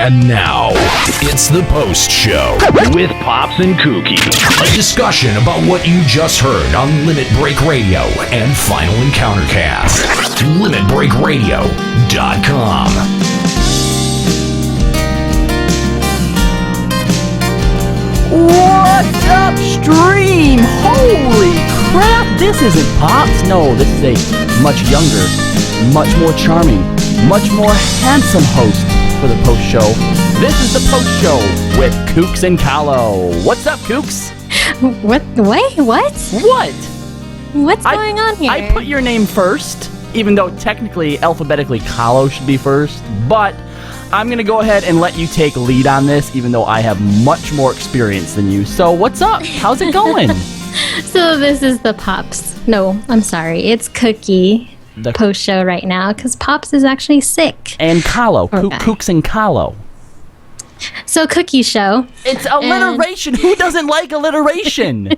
And now, it's the Post Show with Pops and Kooky. A discussion about what you just heard on Limit Break Radio and Final Encounter Cast. LimitBreakRadio.com. What's up, stream? Holy crap, this isn't Pops. No, this is a much younger, much more charming, much more handsome host for the Post Show. This is the Post Show with Kooks and Kallo. What's up, Kooks? What? Wait, what? What? What's going on here? I put your name first, even though technically, alphabetically, Kallo should be first, but I'm going to go ahead and let you take lead on this, even though I have much more experience than you. So what's up? How's it going? So this is the Pops. No, I'm sorry. It's Kooky. The Post Show right now, because Pops is actually sick. And Kallo. Kooks and Kallo. So Kooky Show. It's alliteration. Who doesn't like alliteration?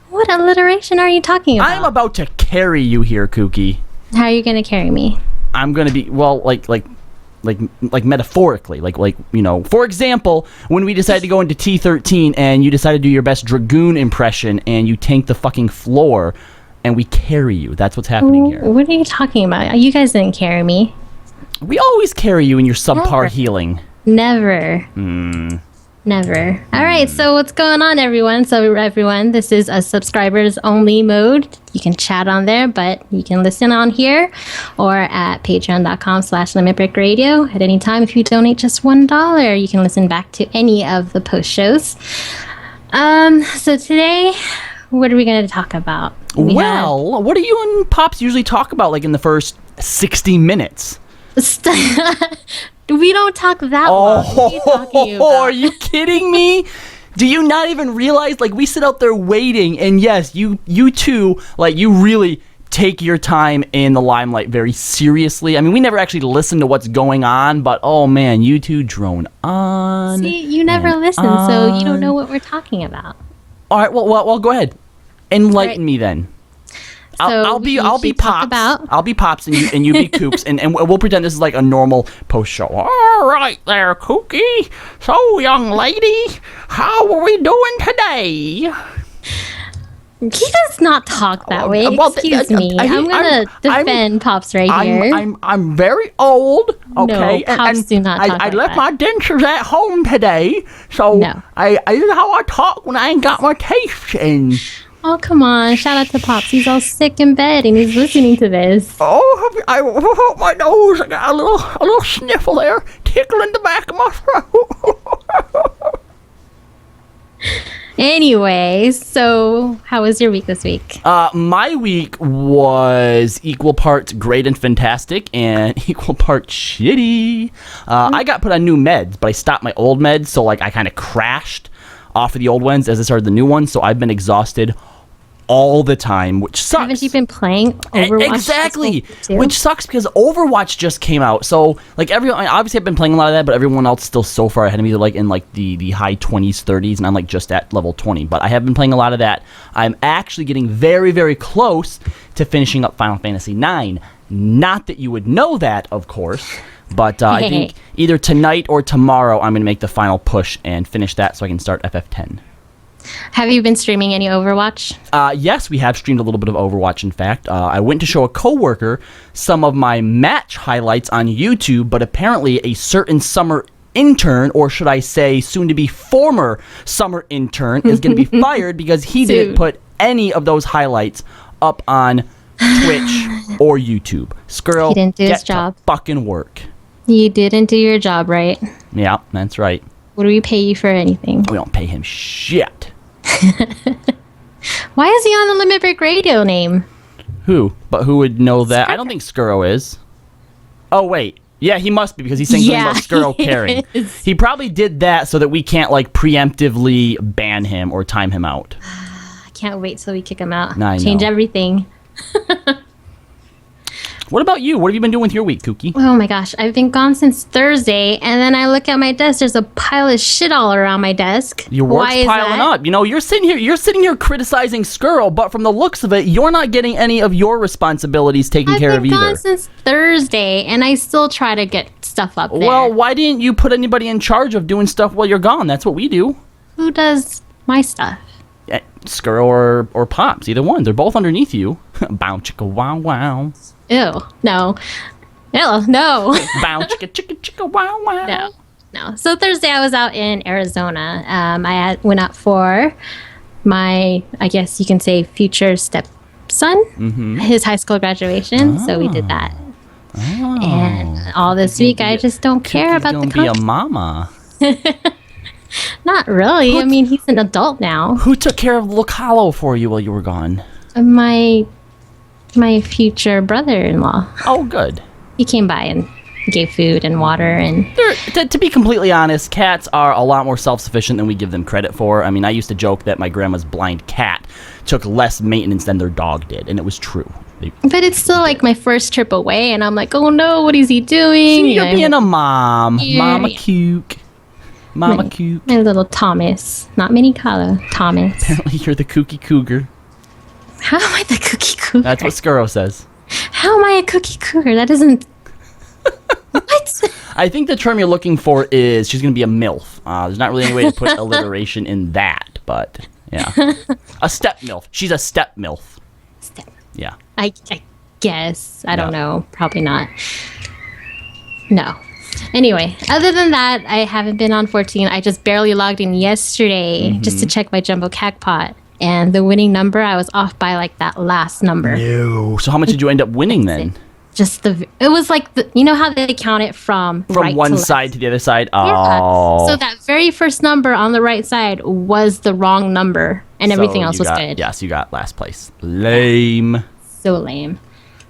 What alliteration are you talking about? I'm about to carry you here, Kooky. How are you going to carry me? I'm going to be, well, like metaphorically, like you know, for example, when we decided to go into T13 and you decided to do your best Dragoon impression and you tank the fucking floor and we carry you. That's what's happening here. What are you talking about? You guys didn't carry me. We always carry you in your subpar healing. Never. Never. All right, so what's going on, everyone? So, everyone, this is a subscribers-only mode. You can chat on there, but you can listen on here or at patreon.com/limitbreakradio at any time. If you donate just $1, you can listen back to any of the post shows. So today, what are we going to talk about? What do you and Pops usually talk about, like, in the first 60 minutes? We don't talk that long. What are you talking about? Are you kidding me? Do you not even realize, like, we sit out there waiting, and yes, you two, like, you really take your time in the limelight very seriously. I mean, we never actually listen to what's going on, but, oh, man, you two drone on. See, you never listen, so you don't know what we're talking about. All right, well, go ahead. Enlighten me then. So I'll be Pops. I'll be Pops and you be Kooks, and we'll pretend this is like a normal post show. All right there, Kooky. So, young lady, how are we doing today? He does not talk that way. Excuse me. I'm gonna defend Pops right here. I'm very old. Okay, no, Pops do not talk I like left that. my dentures at home today, so No. I this is how I talk when I ain't got my teeth in. Oh, come on. Shout out to Pops. He's all sick in bed and he's listening to this. Oh, my nose. I got a little sniffle there, tickling the back of my throat. Anyway, so how was your week this week? My week was equal parts great and fantastic and equal parts shitty. I got put on new meds, but I stopped my old meds, so like I kind of crashed off of the old ones as I started the new ones, so I've been exhausted all the time, which sucks. Haven't you been playing Overwatch? Exactly, which sucks because Overwatch just came out. So, like, obviously I've been playing a lot of that, but everyone else is still so far ahead of me. They're, like, in, like, the high 20s, 30s, and I'm, like, just at level 20. But I have been playing a lot of that. I'm actually getting very, very close to finishing up Final Fantasy IX. Not that you would know that, of course, but I think either tonight or tomorrow I'm going to make the final push and finish that so I can start FF10. Have you been streaming any Overwatch? Yes, we have streamed a little bit of Overwatch, in fact. I went to show a coworker some of my match highlights on YouTube, but apparently a certain summer intern, or should I say soon-to-be former summer intern, is going to be fired because he didn't put any of those highlights up on Twitch or YouTube. Skrull, he didn't do his get job. To fucking work. You didn't do your job right. Yeah, that's right. What do we pay you for anything? We don't pay him shit. Why is he on the Limit Break Radio name? Who? But who would know that? I don't think Skuro is. Oh, wait. Yeah, he must be because he's saying something about Skuro caring. He probably did that so that we can't, like, preemptively ban him or time him out. I can't wait till we kick him out. I Change know. everything. What about you? What have you been doing with your week, Kooky? Oh my gosh, I've been gone since Thursday, and then I look at my desk. There's a pile of shit all around my desk. Your work's piling up. You know, you're sitting here criticizing Skirl, but from the looks of it, you're not getting any of your responsibilities taken care of either. I've been gone since Thursday, and I still try to get stuff up there. Well, why didn't you put anybody in charge of doing stuff while you're gone? That's what we do. Who does my stuff? Yeah, Skirl or Pops, either one. They're both underneath you. Bow chicka wow wow. Ew, no. Ew, no. Bow chicka chicka chicka wow wow. No. So Thursday I was out in Arizona. Went out for my, I guess you can say, future stepson, his high school graduation. So we did that. And all this week I just don't care about the be a mama. Not really. I mean, he's an adult now. Who took care of little Kallo for you while you were gone? My future brother-in-law. Oh, good. He came by and gave food and water and... To be completely honest, cats are a lot more self-sufficient than we give them credit for. I mean, I used to joke that my grandma's blind cat took less maintenance than their dog did, and it was true. But it's still like my first trip away, and I'm like, oh no, what is he doing? See, you're being a mom. Yeah, Mama Kook. Mama Kook. My little Thomas. Not Mini Kallo. Thomas. Apparently you're the Kooky Cougar. How am I the Kooky Cougar? That's what Skirl says. How am I a Kooky Cougar? That isn't... What? I think the term you're looking for is she's going to be a MILF. There's not really any way to put alliteration in that, but yeah. A step MILF. She's a step MILF. Yeah. I guess. I don't know. Probably not. No. Anyway, other than that, I haven't been on 14. I just barely logged in yesterday just to check my Jumbo Cagpot. And the winning number, I was off by like that last number. No. So how much did you end up winning then? It was like, you know how they count it from right one to side left? to the other side? Yeah. Oh. So that very first number on the right side was the wrong number, and everything else was good. Yes, you got last place. Lame. So lame.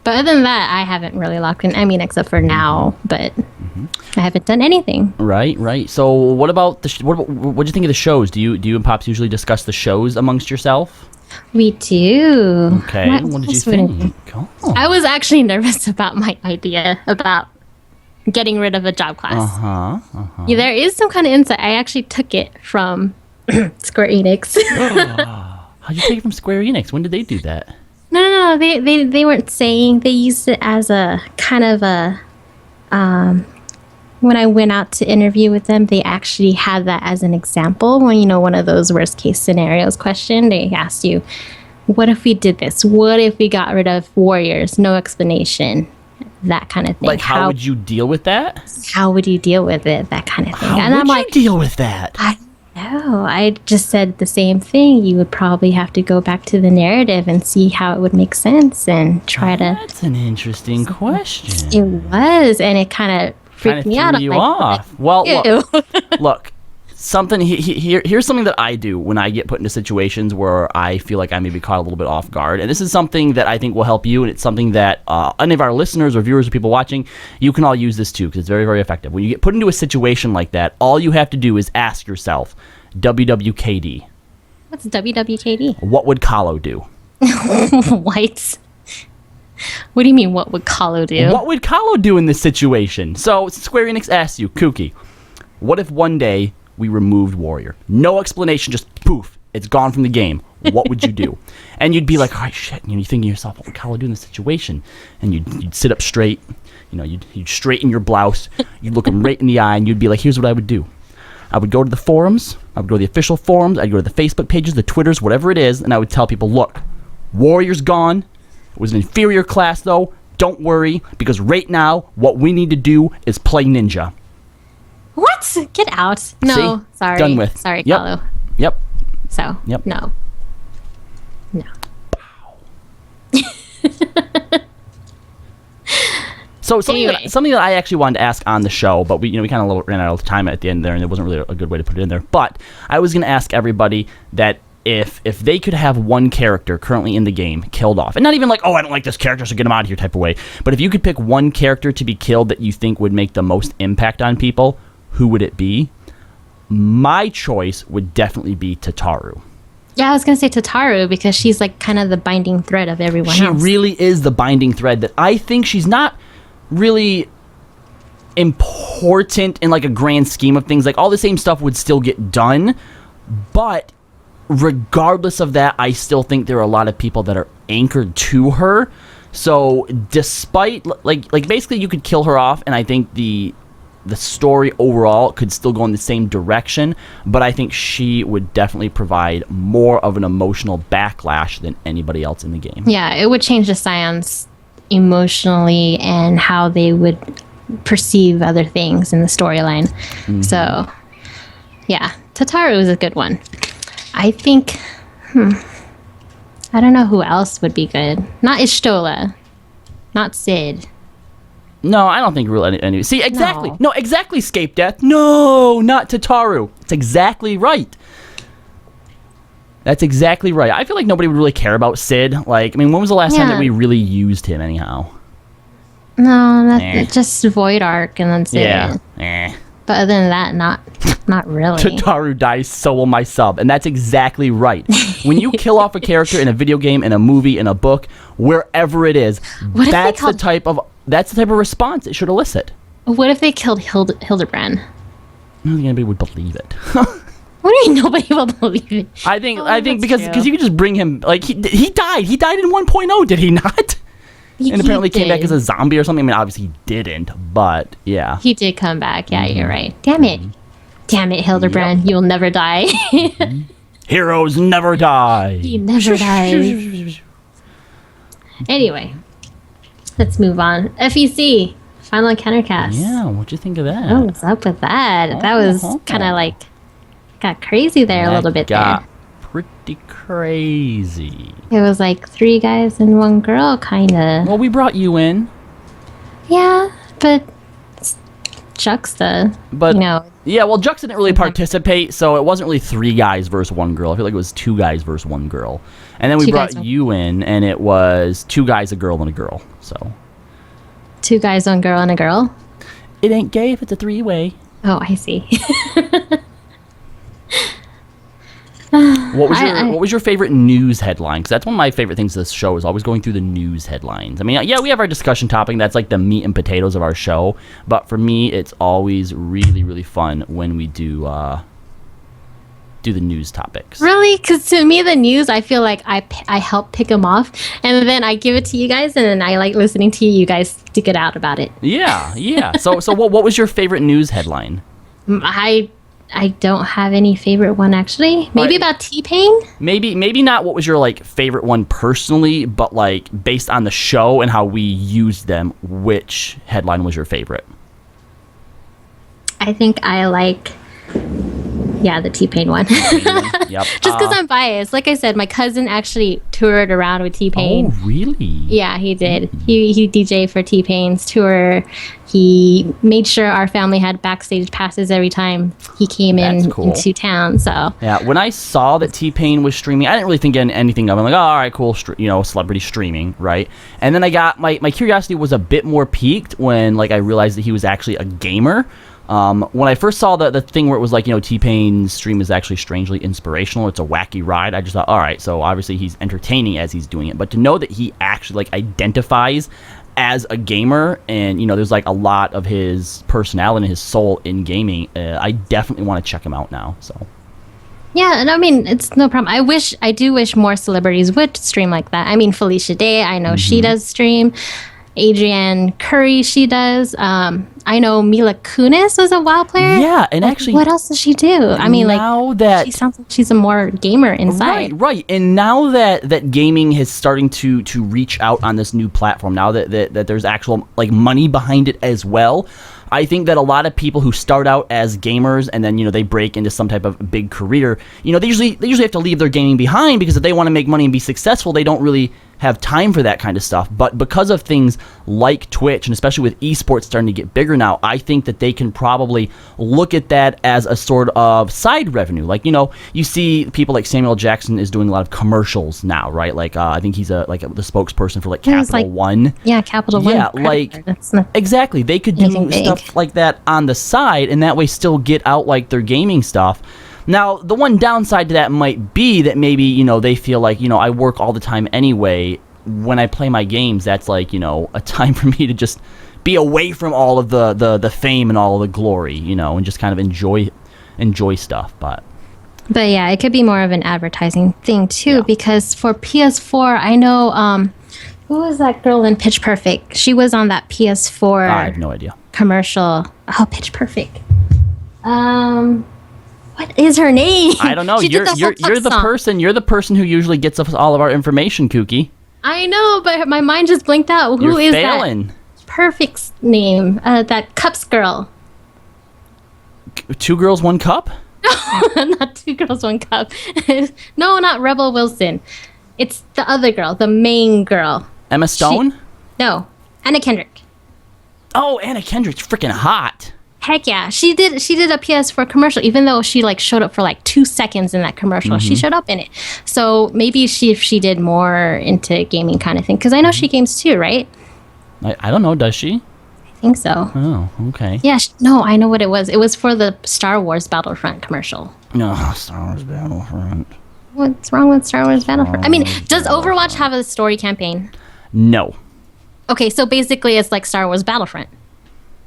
But other than that, I haven't really locked in. I mean, except for now, but I haven't done anything. Right. So what about what do you think of the shows? Do you and Pops usually discuss the shows amongst yourself? We do. Okay. What did you think? Oh. I was actually nervous about my idea about getting rid of a job class. Yeah, there is some kind of insight. I actually took it from Square Enix. How'd you take it from Square Enix? When did they do that? No. They weren't saying. They used it as a kind of a... when I went out to interview with them, they actually had that as an example. When, one of those worst case scenarios question, they asked you, what if we did this? What if we got rid of warriors? No explanation. That kind of thing. Like, how would you deal with that? How would you deal with it? That kind of thing. How would you deal with that? I don't know. I just said the same thing. You would probably have to go back to the narrative and see how it would make sense and try to... That's an interesting question. It was, and it kind of freaked me out. Threw you off. Well, look, something here's something that I do when I get put into situations where I feel like I may be caught a little bit off guard, and this is something that I think will help you, and it's something that any of our listeners or viewers or people watching, you can all use this too, because it's very, very effective. When you get put into a situation like that, all you have to do is ask yourself, WWKD. What's WWKD? What would Kallo do? What? What do you mean, what would Kallo do? What would Kallo do in this situation? So, Square Enix asks you, Kooky, what if one day we removed Warrior? No explanation, just poof, it's gone from the game. What would you do? And you'd be like, oh, shit. You're thinking to yourself, what would Kallo do in this situation? And you'd sit up straight. You'd straighten your blouse. You'd look him right in the eye, and you'd be like, here's what I would do. I would go to the forums. I would go to the official forums. I'd go to the Facebook pages, the Twitters, whatever it is, and I would tell people, look, Warrior's gone. It was an inferior class, though. Don't worry, because right now, what we need to do is play Ninja. What? Get out. No, See? sorry. Done with. Sorry, Yep. Kallo. Yep. So, Yep. no. So something that I actually wanted to ask on the show, but we kind of ran out of time at the end there, and there wasn't really a good way to put it in there. But I was going to ask everybody that if they could have one character currently in the game killed off, and not even like, oh, I don't like this character, so get him out of here type of way, but if you could pick one character to be killed that you think would make the most impact on people, who would it be? My choice would definitely be Tataru. Yeah, I was gonna say Tataru because she's like kind of the binding thread of everyone else. She really is the binding thread that I think she's not really important in like a grand scheme of things. Like all the same stuff would still get done, but regardless of that, I still think there are a lot of people that are anchored to her. So despite like basically you could kill her off, and I think the story overall could still go in the same direction, but I think she would definitely provide more of an emotional backlash than anybody else in the game. Yeah, it would change the Scions emotionally and how they would perceive other things in the storyline. So, yeah, Tataru is a good one. I think, I don't know who else would be good. Not Ishtola. Not Sid. No, I don't think really any. See, exactly. No, exactly, Scape Death. No, not Tataru. It's exactly right. That's exactly right. I feel like nobody would really care about Sid. Like, I mean, when was the last time that we really used him, anyhow? No, just Void Arc and then Sid. Yeah. But other than that, not really. Tataru dies, so will my sub. And that's exactly right. When you kill off a character in a video game, in a movie, in a book, wherever it is, that's the type of response it should elicit. What if they killed Hildebrand? I don't think anybody would believe it. What do you mean nobody will believe it? I think because you could just bring him, like, he died. He died in 1.0, did he not? And apparently came back as a zombie or something. I mean, obviously he didn't, but yeah. He did come back. Yeah, you're right. Damn it, Hildebrand. You'll never die. Heroes never die. He never dies. Anyway, let's move on. FEC, Final Encounter Cast. Yeah, what'd you think of that? Oh, what's up with that? That was kind of like, got crazy there a little bit there. Pretty crazy. It was like 3 guys and 1 girl, kind of. Well, we brought you in. Yeah, but Juxta, Yeah, well, Juxta didn't really participate, so it wasn't really 3 guys versus 1 girl. I feel like it was 2 guys versus 1 girl. And then we brought you in, and it was 2 guys, a girl, and a girl. So 2 guys, 1 girl, and a girl? It ain't gay if it's a 3-way. Oh, I see. What was your favorite news headline? Because that's one of my favorite things of this show is always going through the news headlines. I mean, yeah, we have our discussion topic. That's like the meat and potatoes of our show. But for me, it's always really, really fun when we do the news topics. Really? Because to me, the news, I feel like I help pick them off. And then I give it to you guys. And then I like listening to you guys stick it out about it. Yeah. So what was your favorite news headline? I don't have any favorite one, actually. Maybe about T-Pain? Maybe not what was your, like, favorite one personally, but, like, based on the show and how we used them, which headline was your favorite? I think I like... Yeah, the T-Pain one. Yep. Just because I'm biased. Like I said, my cousin actually toured around with T-Pain. Oh, really? Yeah, he did. He DJed for T-Pain's tour. He made sure our family had backstage passes every time he came into town. So yeah, when I saw that T-Pain was streaming, I didn't really think anything of it. I'm like, oh, all right, cool, celebrity streaming, right? And then I got my curiosity was a bit more piqued when like I realized that he was actually a gamer. When I first saw the thing where it was like, T-Pain's stream is actually strangely inspirational. It's a wacky ride. I just thought, all right, so obviously he's entertaining as he's doing it. But to know that he actually like identifies as a gamer and, there's like a lot of his personality and his soul in gaming, I definitely want to check him out now. So. Yeah, and I mean, it's no problem. I do wish more celebrities would stream like that. I mean, Felicia Day, I know she does stream. Adrienne Curry, she does. I know Mila Kunis was a WoW player. Yeah, and actually... What else does she do? I mean, she sounds like she's a more gamer inside. Right. And now that gaming is starting to reach out on this new platform, now that there's actual like money behind it as well, I think that a lot of people who start out as gamers and then, they break into some type of big career, they usually have to leave their gaming behind because if they want to make money and be successful, they don't really have time for that kind of stuff. But because of things like Twitch, and especially with esports starting to get bigger now, I think that they can probably look at that as a sort of side revenue. Like, you see people like Samuel Jackson is doing a lot of commercials now, right? Like, I think he's the spokesperson for like Capital One. Yeah, Capital One. Yeah, exactly. They could do stuff like that on the side, and that way still get out like their gaming stuff. Now, the one downside to that might be that maybe, they feel like, I work all the time anyway. When I play my games, that's like, a time for me to just be away from all of the fame and all of the glory, and just kind of enjoy stuff. But yeah, it could be more of an advertising thing too, because for PS4, I know, who was that girl in Pitch Perfect? She was on that PS4. I have no idea. Commercial. Oh, Pitch Perfect. What is her name? I don't know. You're the person who usually gets us all of our information, Kooky. I know, but my mind just blinked out. Who is failing. That? Perfect's name. That Cups girl. 2 Girls, 1 Cup? Not 2 Girls, 1 Cup. No, not Rebel Wilson. It's the other girl, the main girl. Emma Stone? No, Anna Kendrick. Oh, Anna Kendrick's freaking hot. Heck yeah, she did a PS4 commercial, even though she showed up for 2 seconds in that commercial. She showed up in it. So maybe if she did more into gaming kind of thing, because I know she games too, right? I don't know, does she? I think so. Oh, okay. Yeah, no, I know what it was. It was for the Star Wars Battlefront commercial. No, Star Wars Battlefront. What's wrong with Star Wars Battlefront? I mean, does Overwatch have a story campaign? No. Okay, so basically it's like Star Wars Battlefront.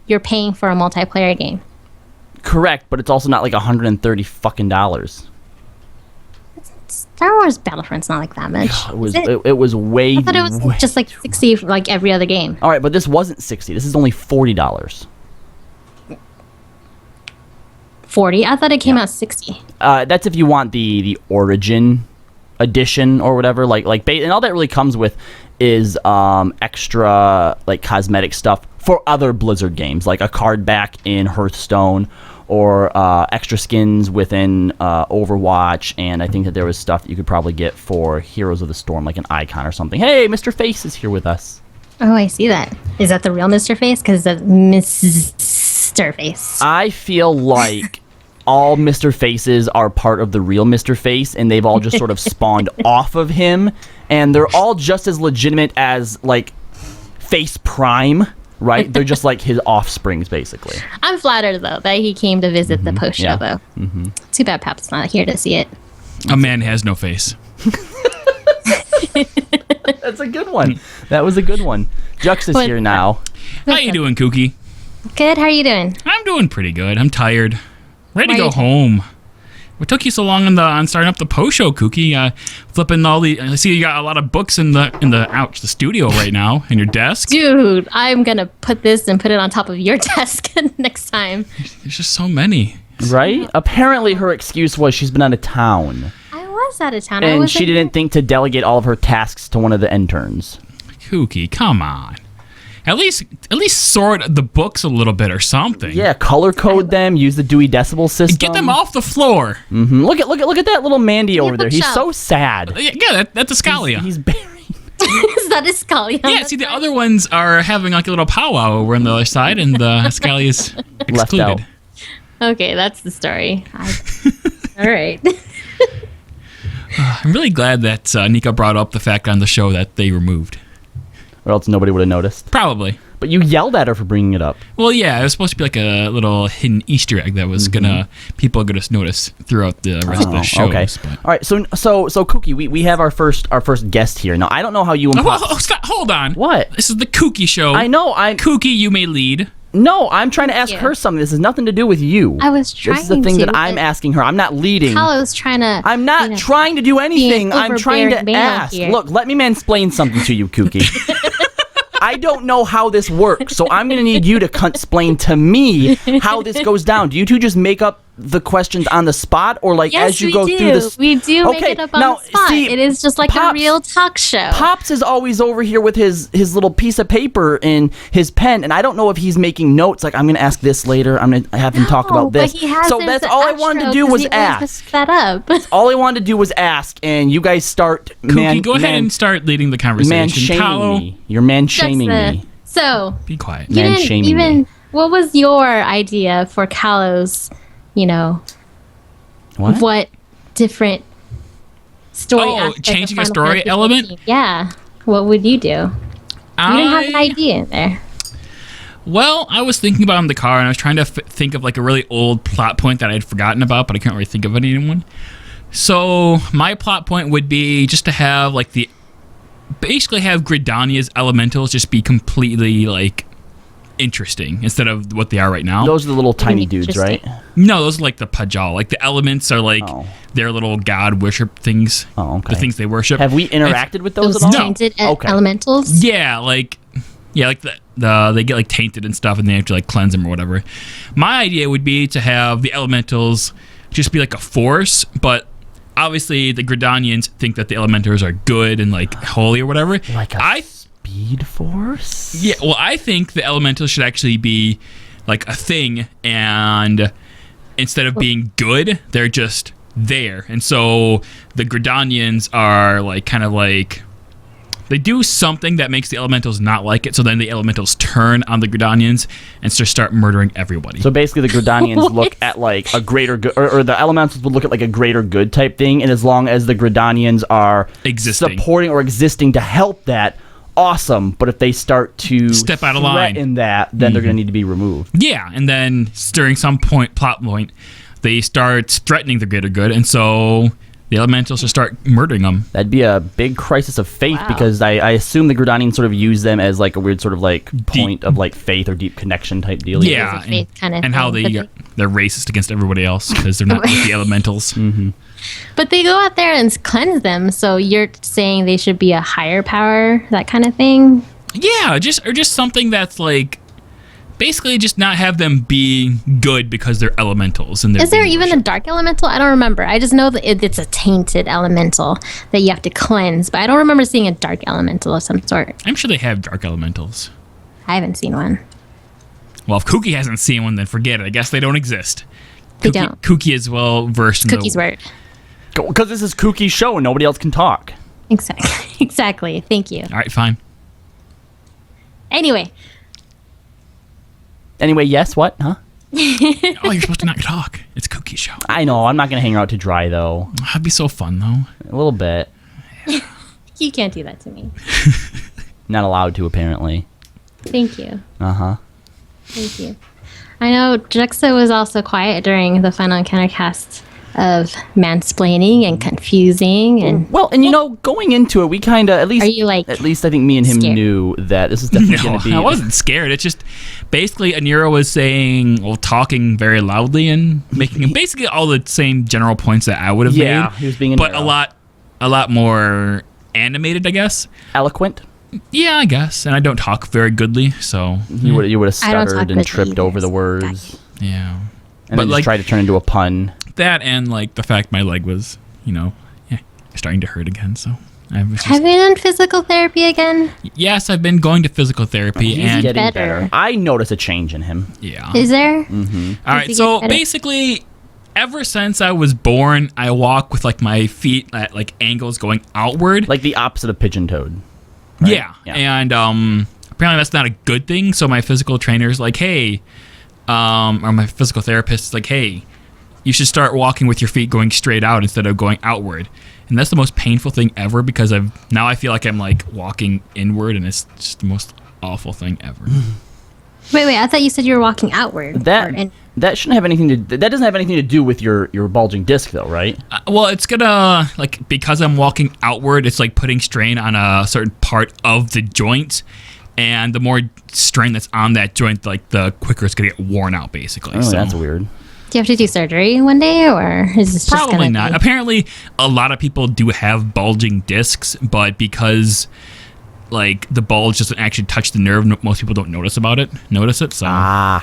You're paying for a multiplayer game. Correct, but it's also not like $130 fucking dollars. Star Wars Battlefront's not like that much. It was way. I thought it was just like 60 like every other game. All right, but this wasn't 60. This is only $40. 40? I thought it came out 60. That's if you want the Origin edition or whatever. And all that really comes with is extra cosmetic stuff for other Blizzard games, like a card back in Hearthstone, or extra skins within Overwatch, and I think that there was stuff that you could probably get for Heroes of the Storm, like an icon or something. Hey, Mr. Face is here with us. Oh, I see that. Is that the real Mr. Face? Because that's Mr. Face. I feel like all Mr. Faces are part of the real Mr. Face, and they've all just sort of spawned off of him, and they're all just as legitimate as, Face Prime. Right? They're just like his offsprings, basically. I'm flattered, though, that he came to visit the post show, though. Mm-hmm. Too bad Pap's not here to see it. A man has no face. That's a good one. That was a good one. Jux is here now. How you doing, Kooky? Good. How are you doing? I'm doing pretty good. I'm tired. Ready to go home. What took you so long on starting up the post show, Kooky? Flipping all the. I see you got a lot of books in the studio right now in your desk. Dude, I'm gonna put this and put it on top of your desk next time. There's just so many. Right? Apparently, her excuse was she's been out of town. I was out of town. And she didn't think to delegate all of her tasks to one of the interns. Kooky, come on. At least sort the books a little bit or something. Yeah, color code them. Use the Dewey Decibel system. Get them off the floor. Mm-hmm. Look at that little Mandy over there. He's so sad. Yeah, that's a Scalia. He's buried. Is that a Scalia? Yeah. See, the other ones are having a little powwow over on the other side, and Scalia's excluded. Left out. Okay, that's the story. All right. I'm really glad that Nika brought up the fact on the show that they removed. Or else nobody would have noticed. Probably. But you yelled at her for bringing it up. Well, yeah, it was supposed to be like a little hidden Easter egg that was people are gonna notice throughout the rest of the shows. Okay. But. All right. So Kooky, we have our first guest here. Now I don't know how you and Stop, hold on. What? This is the Kooky show. I know. Kooky, you may lead. No, I'm trying to ask her something. This has nothing to do with you. I was trying to. This is the thing that I'm asking her. I'm not leading. Kallo's trying to. I'm not trying to do anything. I'm trying to ask. Here. Look, let me mansplain something to you, Kooky. I don't know how this works, so I'm going to need you to explain to me how this goes down. Do you two just make up the questions on the spot, or as you go through this? We do make it up on the spot. It is just like a real talk show. Pops is always over here with his little piece of paper and his pen, and I don't know if he's making notes. Like, I'm going to ask this later. I'm going to have him talk about this. But he has so that's all I wanted to do was ask. That up. All I wanted to do was ask, and you guys start. Kooky, go ahead and start leading the conversation. Man-shaming me. You're man-shaming me. So be quiet. Man-shaming me. What was your idea for Kallo's? What different story aspect changing of a story Fantasy element? 14? Yeah. What would you do? You didn't have an idea in there. Well, I was thinking about it in the car, and I was trying to think of like a really old plot point that I had forgotten about, but I can't really think of anyone. So my plot point would be just to have like basically have Gridania's elementals just be completely like interesting instead of what they are right now. Those are the little tiny dudes, right? No, those are like the Pajal. Like the elements are like their little god worship things. Oh, okay. The things they worship. Have we interacted with those at all? Tainted elementals? Yeah, like they get like tainted and stuff, and they have to like cleanse them or whatever. My idea would be to have the elementals just be like a force, but obviously the Gridanians think that the elementals are good and like holy or whatever. Like a speed force? Yeah, well, I think the elementals should actually be like a thing, and instead of being good, they're just there. And so the Gridanians are like kind of like they do something that makes the elementals not like it, so then the elementals turn on the Gridanians and just start murdering everybody. So basically the Gridanians look at like a greater good, or the elementals would look at like a greater good type thing, and as long as the Gridanians are supporting or existing to help that, awesome. But if they start to step out of line in that, then they're going to need to be removed. Yeah, and then during some plot point, they start threatening the greater good, and so the elementals will start murdering them. That'd be a big crisis of faith, because I assume the Gridanians sort of use them as like a weird sort of like point of like faith or deep connection type deal. Yeah, and how they're racist against everybody else because they're not like the elementals. Mm-hmm. But they go out there and cleanse them, so you're saying they should be a higher power, that kind of thing? Yeah, just something that's like basically just not have them be good because they're elementals. And is there even a dark elemental? I don't remember. I just know that it's a tainted elemental that you have to cleanse, but I don't remember seeing a dark elemental of some sort. I'm sure they have dark elementals. I haven't seen one. Well, if Kooky hasn't seen one, then forget it. I guess they don't exist. They don't. Kooky is well versed in Cookie's word. Because this is Kooky's show and nobody else can talk. Exactly. Exactly. Thank you. All right, fine. Anyway, yes, what? Huh? Oh, you're supposed to not talk. It's Kooky's show. I know. I'm not going to hang out to dry, though. That'd be so fun, though. A little bit. You can't do that to me. Not allowed to, apparently. Thank you. Uh-huh. Thank you. I know Juxa was also quiet during the final encounter cast of mansplaining and confusing and going into it, we kind of at least I think me and him scared? Knew that this is definitely going to be. I wasn't scared. It's just basically Anira was talking very loudly and making basically all the same general points that I would have made. He was being but a lot more animated, I guess. Eloquent. Yeah, I guess. And I don't talk very goodly, so you would have stuttered and tripped over the words. Yeah. And then just tried to turn into a pun. That and like the fact my leg was, starting to hurt again. So have you done physical therapy again? Yes, I've been going to physical therapy. He's getting better. I notice a change in him. Yeah. Is there? Mm-hmm. All right. So basically, ever since I was born, I walk with like my feet at like angles going outward, like the opposite of pigeon-toed. Right? Yeah. And apparently that's not a good thing. So my physical trainer's like, hey, or my physical therapist is like, hey, you should start walking with your feet going straight out instead of going outward. And that's the most painful thing ever because I feel like I'm like walking inward and it's just the most awful thing ever. Wait, I thought you said you were walking outward. That shouldn't have anything to. That doesn't have anything to do with your bulging disc, though, right? Well, it's gonna because I'm walking outward. It's like putting strain on a certain part of the joint, and the more strain that's on that joint, like the quicker it's gonna get worn out, basically. Oh, that's weird. Do you have to do surgery one day, or is this just probably not? Apparently, a lot of people do have bulging discs, but because like the bulge doesn't actually touch the nerve, most people don't notice it. So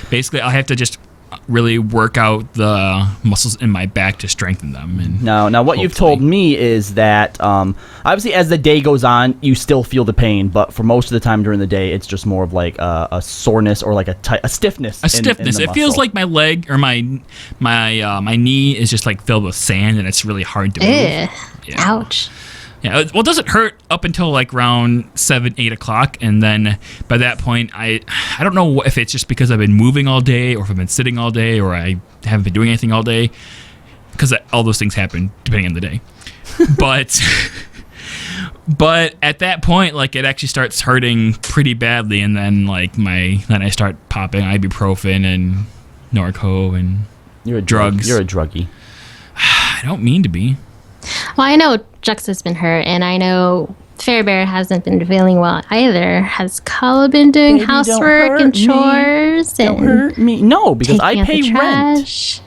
basically, I'll have to just really work out the muscles in my back to strengthen them. And now what you've told me is that obviously as the day goes on, you still feel the pain, but for most of the time during the day, it's just more of like a soreness or like a stiffness. In it feels like my leg or my knee is just like filled with sand, and it's really hard to move. Yeah. Ouch. Yeah, well, it doesn't hurt up until like around 7, 8 o'clock, and then by that point, I don't know if it's just because I've been moving all day, or if I've been sitting all day, or I haven't been doing anything all day, because all those things happen depending on the day. But But at that point, like, it actually starts hurting pretty badly, and then like then I start popping ibuprofen and Norco and drugs. You're a druggie. I don't mean to be. Well, I know Juxta's been hurt, and I know Fairbear hasn't been feeling well either. Has Kallo been doing Baby, don't housework hurt and me. chores Don't and hurt me. No, because I taking out the pay rent. trash?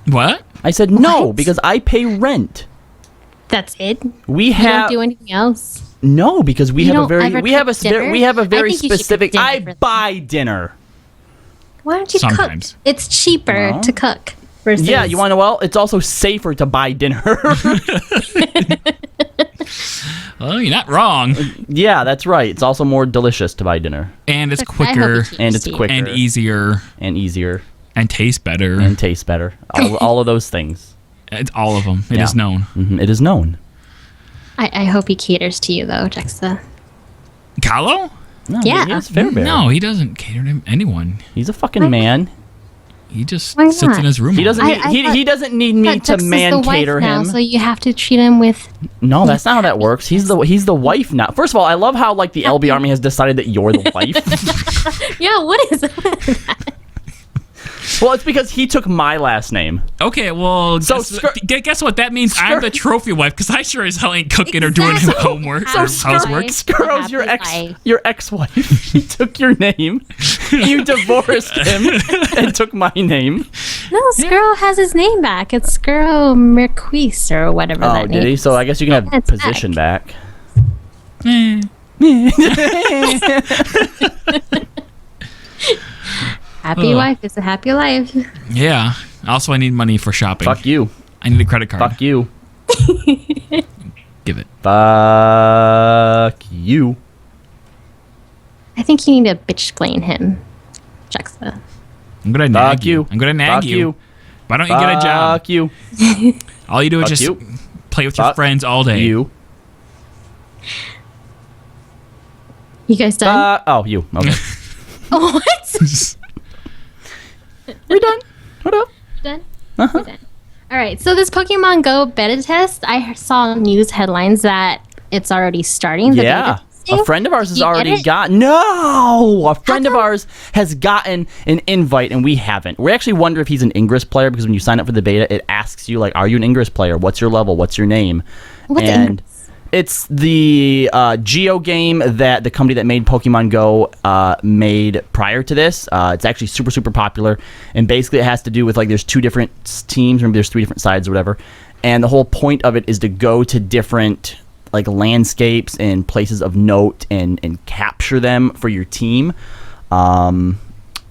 What? I said no What? because I pay rent. That's it. We You have don't do anything else. no because we You have a don't very ever we have a cook dinner? we have a I very think you should cook specific. dinner I for them. buy dinner. Why don't you Sometimes. cook? It's cheaper No. to cook. Versus Yeah, you want to? Well, it's also safer to buy dinner. Well, you're not wrong. Yeah, that's right. It's also more delicious to buy dinner, And it's I hope quicker it's and it's cheap. quicker and easier and easier and tastes better. and tastes better. All of those things. It's all of them. It Yeah. is known. It is known. I hope he caters to you though, Juxta. Kallo? No, Yeah. he's Fairbear. No, he doesn't cater to anyone. He's a fucking man. He just Why sits not? in his room. He all doesn't. day. Need, he doesn't need me But to Juxta's man the wife cater now, him. so you have to treat him with. No, that's not how that works. He's the wife now. First of all, I love how like the LB Army has decided that you're the wife. Yeah, what is that? Well, it's because he took my last name. Okay, well, So guess what? That means I'm the trophy wife because I sure as hell ain't cooking or doing his Exactly. homework So or Skr- housework. Skurrow's Happy your wife. ex-wife. He took your name. You divorced him and took my name. No, Skrull has his name back. It's Skrull Merquise or whatever Oh, that did name he? is. So I guess you can have It's position back. Happy wife is a happy life. Yeah. Also, I need money for shopping. Fuck you. I need a credit card. Fuck you. Give it. Fuck you. I think you need to bitch explain him, Juxta. I'm gonna nag Fuck you. I'm gonna nag Fuck you. Why don't you get a job? Fuck you. All you do is Fuck just you. play with your Fuck friends all day. You. You guys done? Oh, you. Okay. What? We're done. What up? Done? Uh-huh. We're done. All right. So this Pokemon Go beta test, I saw news headlines that it's already starting. The Yeah. beta testing. A friend of ours has You get already it? got a friend of come? ours has gotten an invite and we haven't. We actually wonder if he's an Ingress player because when you sign up for the beta, it asks you like, are you an Ingress player? What's your level? What's your name? What's and Ingress? it's the Geo game that the company that made Pokemon Go made prior to this. It's actually super, super popular. And basically it has to do with like there's two different teams, or maybe there's three different sides or whatever. And the whole point of it is to go to different like landscapes and places of note and capture them for your team.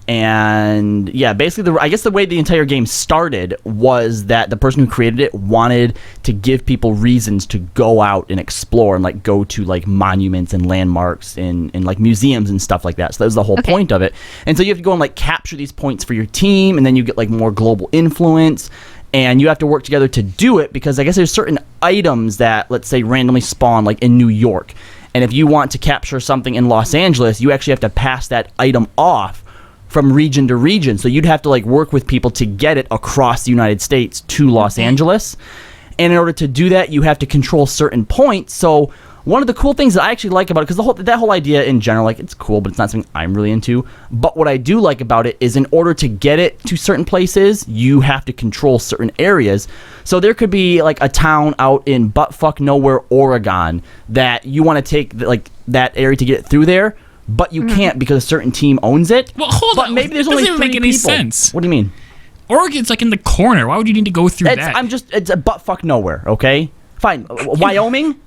And yeah, basically, I guess the way the entire game started was that the person who created it wanted to give people reasons to go out and explore and like go to like monuments and landmarks and like museums and stuff like that. So that was the whole point of it. And so you have to go and like capture these points for your team, and then you get like more global influence. And you have to work together to do it because I guess there's certain items that, let's say, randomly spawn like in New York. And if you want to capture something in Los Angeles, you actually have to pass that item off from region to region. So you'd have to like work with people to get it across the United States to Los Angeles. And in order to do that, you have to control certain points. So one of the cool things that I actually like about it, because that whole idea in general, like it's cool, but it's not something I'm really into. But what I do like about it is in order to get it to certain places, you have to control certain areas. So there could be like a town out in buttfuck nowhere, Oregon, that you want to take like that area to get through there, but you can't because a certain team owns it. Well, hold but on. maybe there's It only doesn't three make any people. sense. What do you mean? Oregon's like in the corner. Why would you need to go through that? It's a buttfuck nowhere. Okay, fine. Wyoming.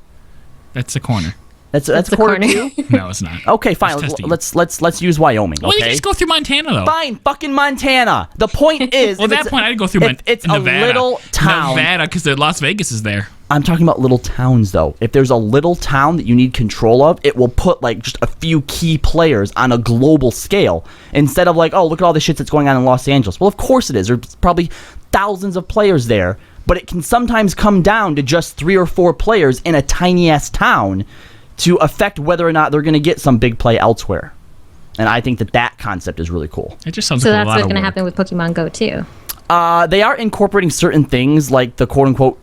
That's a corner. That's the a quarter corner. two. No, it's not. Okay, fine. Just testing you. Let's use Wyoming. Well, you Okay. can just go through Montana though. Fine, fucking Montana. The point is, Well, at if that it's- point, I'd go through if it's Nevada. a little town. Nevada, because Las Vegas is there. I'm talking about little towns, though. If there's a little town that you need control of, it will put like just a few key players on a global scale instead of like, oh, look at all the shit that's going on in Los Angeles. Well, of course it is. There's probably thousands of players there, but it can sometimes come down to just 3 or 4 players in a tiny ass town to affect whether or not they're going to get some big play elsewhere. And I think that concept is really cool. It just sounds So like a that's lot what's of going to work. happen with Pokemon Go too. They are incorporating certain things like the quote-unquote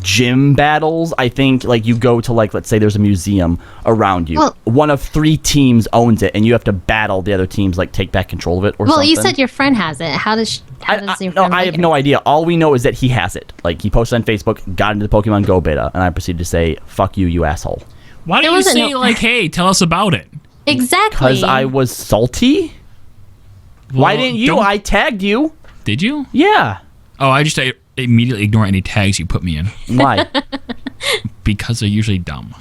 gym battles, I think like you go to like, let's say there's a museum around you. Well- one of 3 teams owns it, and you have to battle the other teams, like take back control of it or Well, something. you said your friend has it. How does your friend I like have it? no idea. All we know is that he has it. Like he posted on Facebook, got into the Pokemon Go beta, and I proceeded to say, "Fuck you, you asshole," Why There don't you wasn't say no- like, "Hey, tell us about it"? Exactly. because I was salty. Why Well, didn't you? don't- I tagged you. Did you? Yeah. Oh, I just immediately ignore any tags you put me in Why? because they're usually dumb.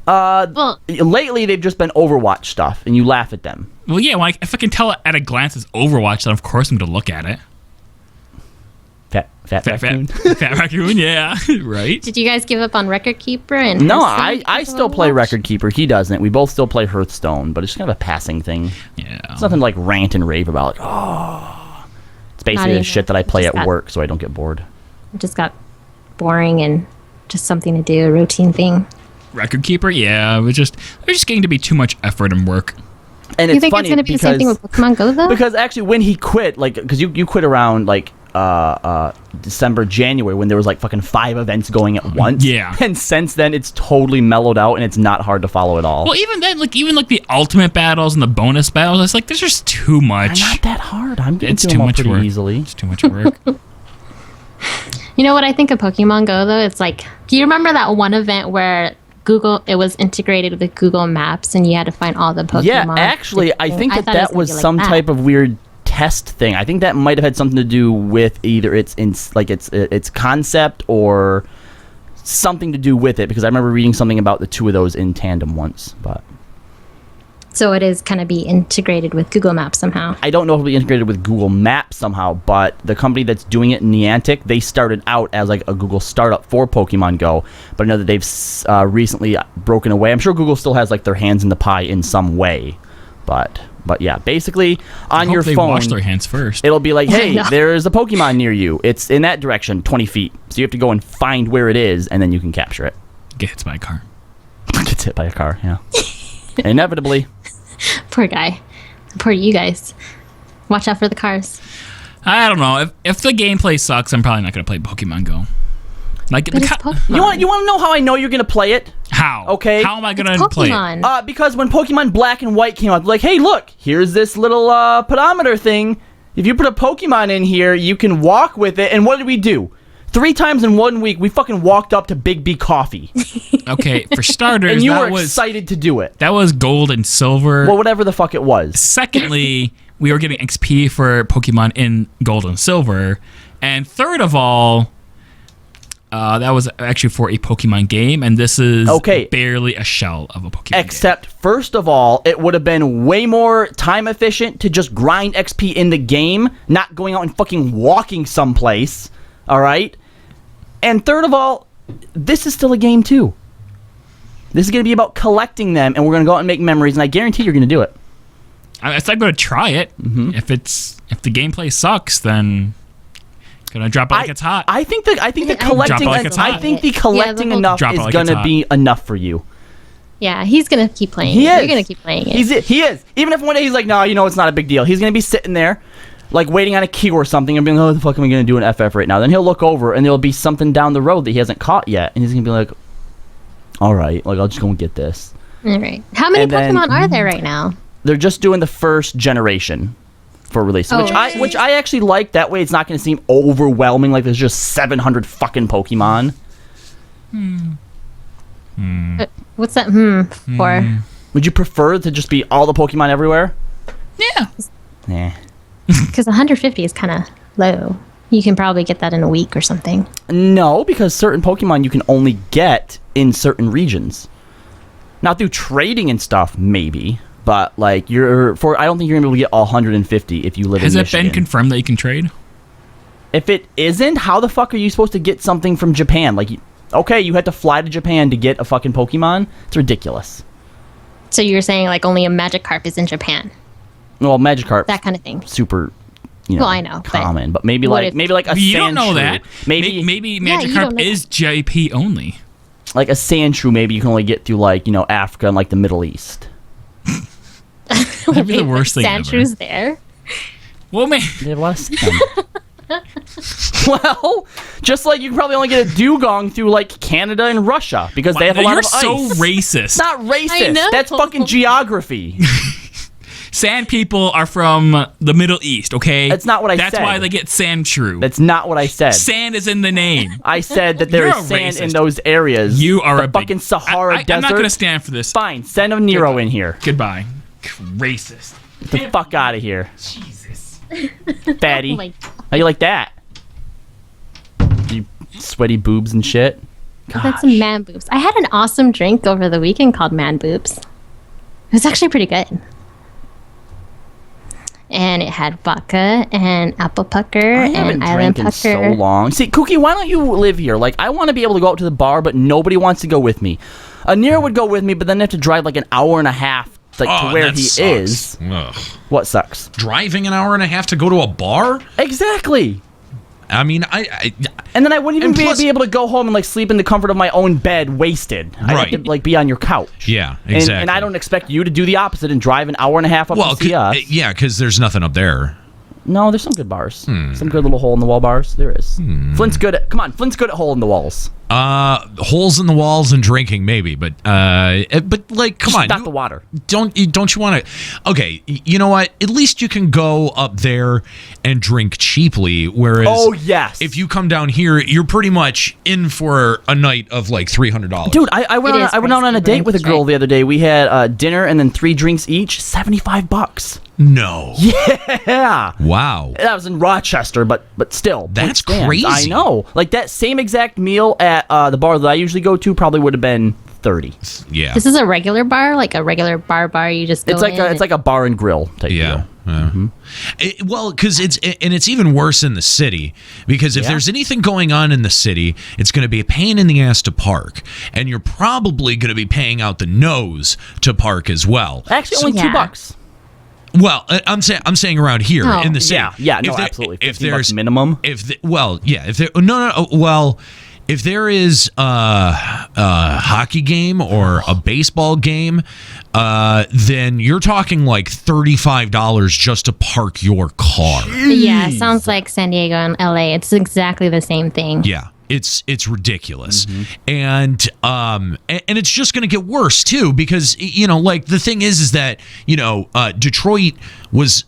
Well, Lately, they've just been Overwatch stuff, and you laugh at them. Well, yeah. Well, if I can tell at a glance it's Overwatch, then of course I'm going to look at it. Fat raccoon. Fat raccoon. Yeah, right. did you guys give up on Record Keeper? And No, Hearthstone I because of still play Overwatch? Record Keeper. He doesn't. We both still play Hearthstone, but it's kind of a passing thing. Yeah. It's nothing to, like rant and rave about. Like, oh, it's basically the even. shit that I play Just at got- work, so I don't get bored. It just got boring and just something to do, a routine thing. Record keeper. Yeah, they're just getting to be too much effort and work. And You it's think funny it's going to be the same thing with Pokemon Go, though? because actually when he quit, like, because you quit around like December, January, when there was like fucking 5 events going at once. Yeah. And since then, it's totally mellowed out, and it's not hard to follow at all. Well, even then, like the ultimate battles and the bonus battles, it's like there's just too much. Not that hard. I'm getting It's to too them all much pretty work. easily. It's too much work. You know what I think of Pokemon Go, though? It's like, do you remember that one event where it was integrated with Google Maps and you had to find all the Pokemon? Yeah, actually, I think thought it that gonna was be like some that. type of weird test thing. I think that might have had something to do with either its concept or something to do with it, because I remember reading something about the 2 of those in tandem once. But So it is kind of be integrated with Google Maps somehow. I don't know if it'll be integrated with Google Maps somehow, but the company that's doing it, Niantic, they started out as like a Google startup for Pokemon Go, but I know that they've recently broken away. I'm sure Google still has like their hands in the pie in some way, but yeah, basically on Hope your they phone, wash their hands first. it'll be like, hey, know. there's a Pokemon near you. It's in that direction, 20 feet. So you have to go and find where it is, and then you can capture it. Get hit by a car. Gets hit by a car, yeah. Inevitably. Poor guy. Poor you guys. Watch out for the cars. I don't know. If the gameplay sucks, I'm probably not going to play Pokemon Go. Like But it's Pokemon. You want to know how I know you're going to play it? how? Okay. How am I going It's to play it? Pokemon. Because when Pokemon Black and White came out, like, hey, look, here's this little pedometer thing. If you put a Pokemon in here, you can walk with it. And what did we do? 3 times in 1 week, we fucking walked up to Big B Coffee. Okay, for starters, And you that were was excited to do it. that was gold and silver. Well, whatever the fuck it was. Secondly, we were getting XP for Pokemon in gold and silver. And third of all, that was actually for a Pokemon game, and this is Okay. barely a shell of a Pokemon Except, first of all, it would have been way more time efficient to just grind XP in the game, not going out and fucking walking someplace. All right? And third of all, this is still a game too. This is going to be about collecting them, and we're going to go out and make memories, and I guarantee you're going to do it. game. I'm going to try it. Mm-hmm. If the gameplay sucks, then gonna drop it like it's hot. I think the collecting, Drop it like it's I hot. think the collecting whole- enough Drop it is like going it's to hot. be enough for you. Yeah, he's going to keep playing He it. is. You're going to keep playing it. He is. Even if one day he's like, no, it's not a big deal. He's going to be sitting there, like waiting on a key or something, and being like, oh, the fuck am I going to do an FF right now? Then he'll look over, and there'll be something down the road that he hasn't caught yet, and he's going to be like, all right, like I'll just go and get this. All right. How many And then- Pokemon are there right now? They're just doing the first generation for release, Oh, which I actually like. That way, it's not going to seem overwhelming. Like there's just 700 fucking Pokemon. What's that for? Would you prefer to just be all the Pokemon everywhere? yeah. Nah. Because 150 is kind of low. You can probably get that in a week or something. No, because certain Pokemon you can only get in certain regions. Not through trading and stuff, maybe. But like I don't think you're gonna be able to get all 150 if you live Has in it Michigan. been confirmed that you can trade? If it isn't, how the fuck are you supposed to get something from Japan? Like, okay, you had to fly to Japan to get a fucking Pokemon. It's ridiculous. So you're saying like only a Magikarp is in Japan, Well, Magikarp, that kind of thing. super, Well, I know, but common. But maybe what like if- maybe like a You don't know Sandshrew. that. Maybe Maybe Yeah, you Magikarp don't know is JP only. like a Sandshrew. Maybe you can only get through like Africa and like the Middle East. That'd be the worst thing ever. Sandshrews there. Well, man, They have a lot of sand. Well, just like you can probably only get a dugong through like Canada and Russia because they have a lot of ice. You're so racist. It's not I racist. know. That's fucking geography. Sand people are from the Middle East, okay? That's not what I said. That's why they get sand shrew. That's not what I said. Sand is in the name. I said that there You're is a sand in racist. those areas. You are the a big... fucking Sahara desert. I'm not going to stand for this. Fine, send a Nero in here. Goodbye. Racist. Get the fuck out of here, Jesus. fatty. Oh my God. How you like that? You sweaty boobs and shit. That's some man boobs. I had an awesome drink over the weekend called Man Boobs. It was actually pretty good. And it had vodka and apple pucker I and haven't island drank in pucker. so long. See, Kooky, why don't you live here? Like, I want to be able to go out to the bar, but nobody wants to go with me. Anir would go with me, but then they have to drive like an hour and a half to where that he sucks. is. Ugh. What sucks? Driving an hour and a half to go to a bar? Exactly. I mean, I And then I wouldn't even And plus- be able to go home and like sleep in the comfort of my own bed, wasted. I'd Right. have to like be on your couch. yeah, And, exactly. and I don't expect you to do the opposite and drive an hour and a half up well, to see us. yeah, because there's nothing up there. No, there's some good bars. Some good little hole in the wall bars. There is. Flint's good at. Come on, Flint's good at hole in the walls. Holes in the walls and drinking, maybe, but like, come on, Not the water. Don't you want to? Okay, you know what? At least you can go up there and drink cheaply. Whereas, Oh yes. if you come down here, you're pretty much in for a night of like $300. Dude, I went It on, is I went out on a pricey, date with a that's girl right. the other day. We had dinner and then 3 drinks each, $75. No. Yeah. Wow. That was in Rochester, but still. point That's stands. crazy. I know. Like that same exact meal at the bar that I usually go to probably would have been 30. Yeah. This is a regular bar, like a regular bar. You just go It's like in it's like a bar and grill type Yeah. deal. Well, because it's even worse in the city, because if Yeah. there's anything going on in the city, it's going to be a pain in the ass to park, and you're probably going to be paying out the nose to park as well. Actually, only Yeah. $2. Well, I'm saying around here Oh. in the city. Yeah, no, If there- absolutely. If 15 bucks there's minimum. if if there is a hockey game or a baseball game, then you're talking like $35 just to park your car. Yeah, it sounds like San Diego and LA. It's exactly the same thing. Yeah, it's ridiculous, and it's just going to get worse too, because like the thing is that Detroit was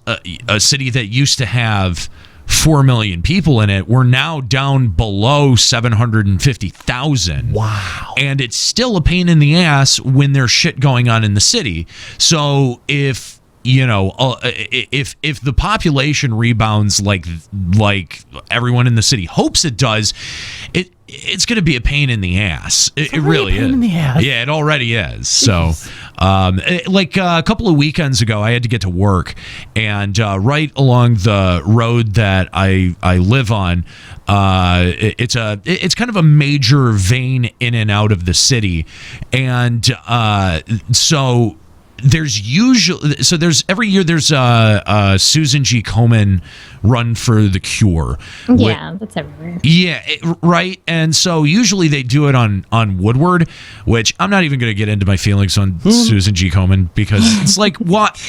a city that used to have 4 million people in it. We're now down below 750,000. Wow. And it's still a pain in the ass when there's shit going on in the city. So if the population rebounds like everyone in the city hopes it does, it's going to be a pain in the ass. It really pain is. in the ass. Yeah, it already is. So, like a couple of weekends ago, I had to get to work, and right along the road that I live on, it's kind of a major vein in and out of the city, and so. There's every year there's a Susan G. Komen run for the cure. Yeah, that's everywhere. Yeah, right. And so usually they do it on Woodward, which I'm not even going to get into my feelings on Susan G. Komen, because it's like what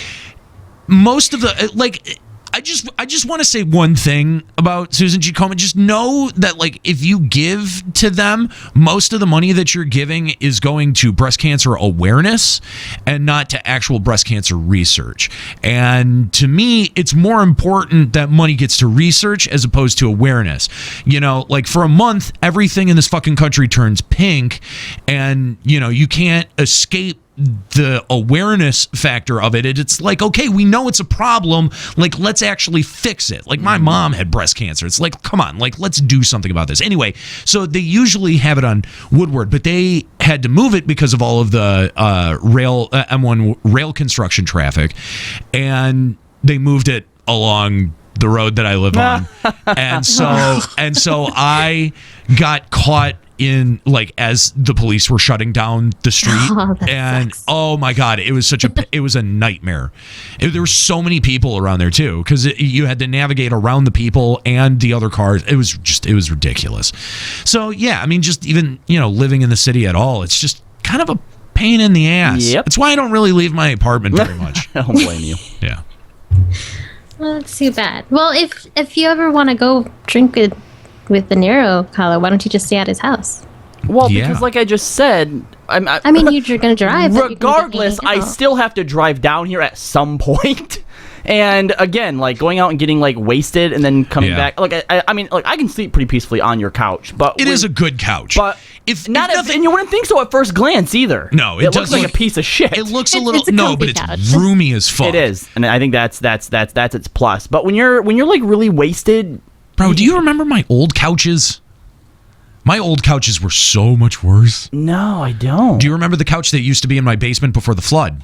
most of the like. I just want to say one thing about Susan G. Komen. Just know that, like, if you give to them, most of the money that you're giving is going to breast cancer awareness and not to actual breast cancer research. And to me, it's more important that money gets to research as opposed to awareness. Like for a month, everything in this fucking country turns pink, and you can't escape the awareness factor of it. It's like, okay, we know it's a problem, like let's actually fix it. Like my mom had breast cancer. It's like, come on, like let's do something about this. Anyway, so they usually have it on Woodward, but they had to move it because of all of the M1 rail construction traffic, and they moved it along the road that I live on. and so I got caught in, like, as the police were shutting down the street. Oh, that and sucks. oh my god, it was it was a nightmare. There were so many people around there too, because you had to navigate around the people and the other cars. It was ridiculous. So yeah, I mean, just even living in the city at all, it's just kind of a pain in the ass. Yep. That's why I don't really leave my apartment very much. I don't blame you. Yeah. Well, that's too bad. Well, if you ever want to go drink with De Niro, Kallo, why don't you just stay at his house? Well, Yeah. because like I just said, I mean, you're going to drive. but you can regardless, definitely I hang out. still have to drive down here at some point. And again, like going out and getting like wasted and then coming Yeah. back. Like I mean, like I can sleep pretty peacefully on your couch, but It is a good couch. But if not if at, nothing, and you wouldn't think so at first glance either. No, it looks does like look- a piece of shit. it looks a It's- little it's a no, comfy but it's couch. roomy as fuck. It is, and I think that's its plus. But when you're like really wasted, Bro, do you remember my old couches? My old couches were so much worse. no, I don't. Do you remember the couch that used to be in my basement before the flood?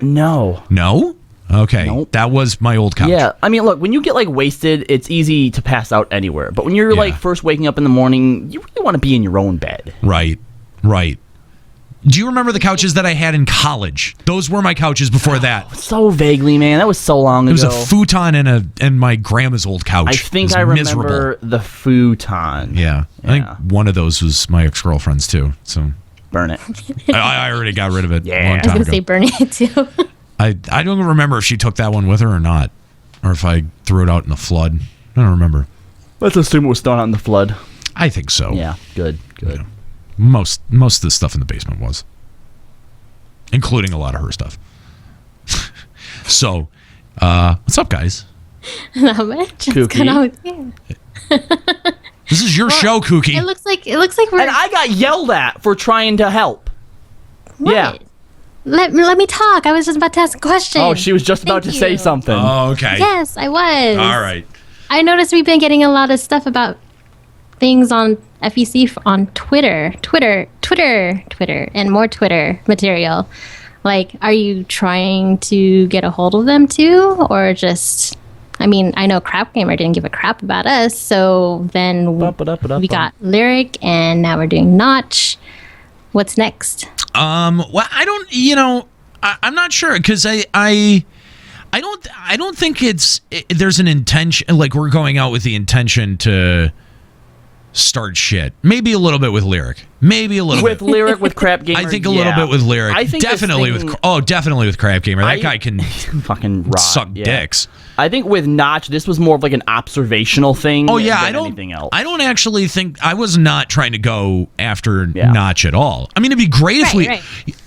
No. No? Okay. Nope. That was my old couch. Yeah, I mean, look, when you get like wasted, it's easy to pass out anywhere. But when you're Yeah. like first waking up in the morning, you really want to be in your own bed. Right. Do you remember the couches that I had in college? Those were my couches before that. So vaguely, man. That was so long It was ago. a futon and my grandma's old couch. I It think was I remember miserable. the futon. Yeah. I think Yeah. one of those was my ex-girlfriend's too. So Burn it. I already got rid of it a Yeah. long I was time going to say ago. burn it too. I don't remember if she took that one with her or not. Or if I threw it out in the flood. I don't remember. Let's assume it was thrown out in the flood. I think so. Yeah, good. Yeah. Most of the stuff in the basement was. Including a lot of her stuff. So, what's up, guys? Not much. What's Kooky. going on with you? This is your show, Kooky. It looks like we're. And I got yelled at for trying to help. What? Yeah. Let me talk. I was just about to ask a question. Oh, she was just about Thank to say you. something. Oh, okay. Yes, I was. All right. I noticed we've been getting a lot of stuff about things on FEC on Twitter, and more Twitter material. Like, are you trying to get a hold of them too, or just? I mean, I know Crap Gamer didn't give a crap about us, so then we got Lyric, and now we're doing Notch. What's next? Well, I don't. I'm not sure because I don't think there's an intention. Like we're going out with the intention to start shit. Maybe a little bit with Lyric. Maybe a little with bit. Lyric, with Crap Gamer. I think a little bit with Lyric. I think this definitely thing- definitely with Crap Gamer. That I- guy can fucking rock. suck yeah. dicks. I think with Notch, this was more of like an observational thing. Oh yeah, than I don't. anything else. I don't actually think I was not trying to go after Yeah. Notch at all. I mean, it'd be great if Right, right.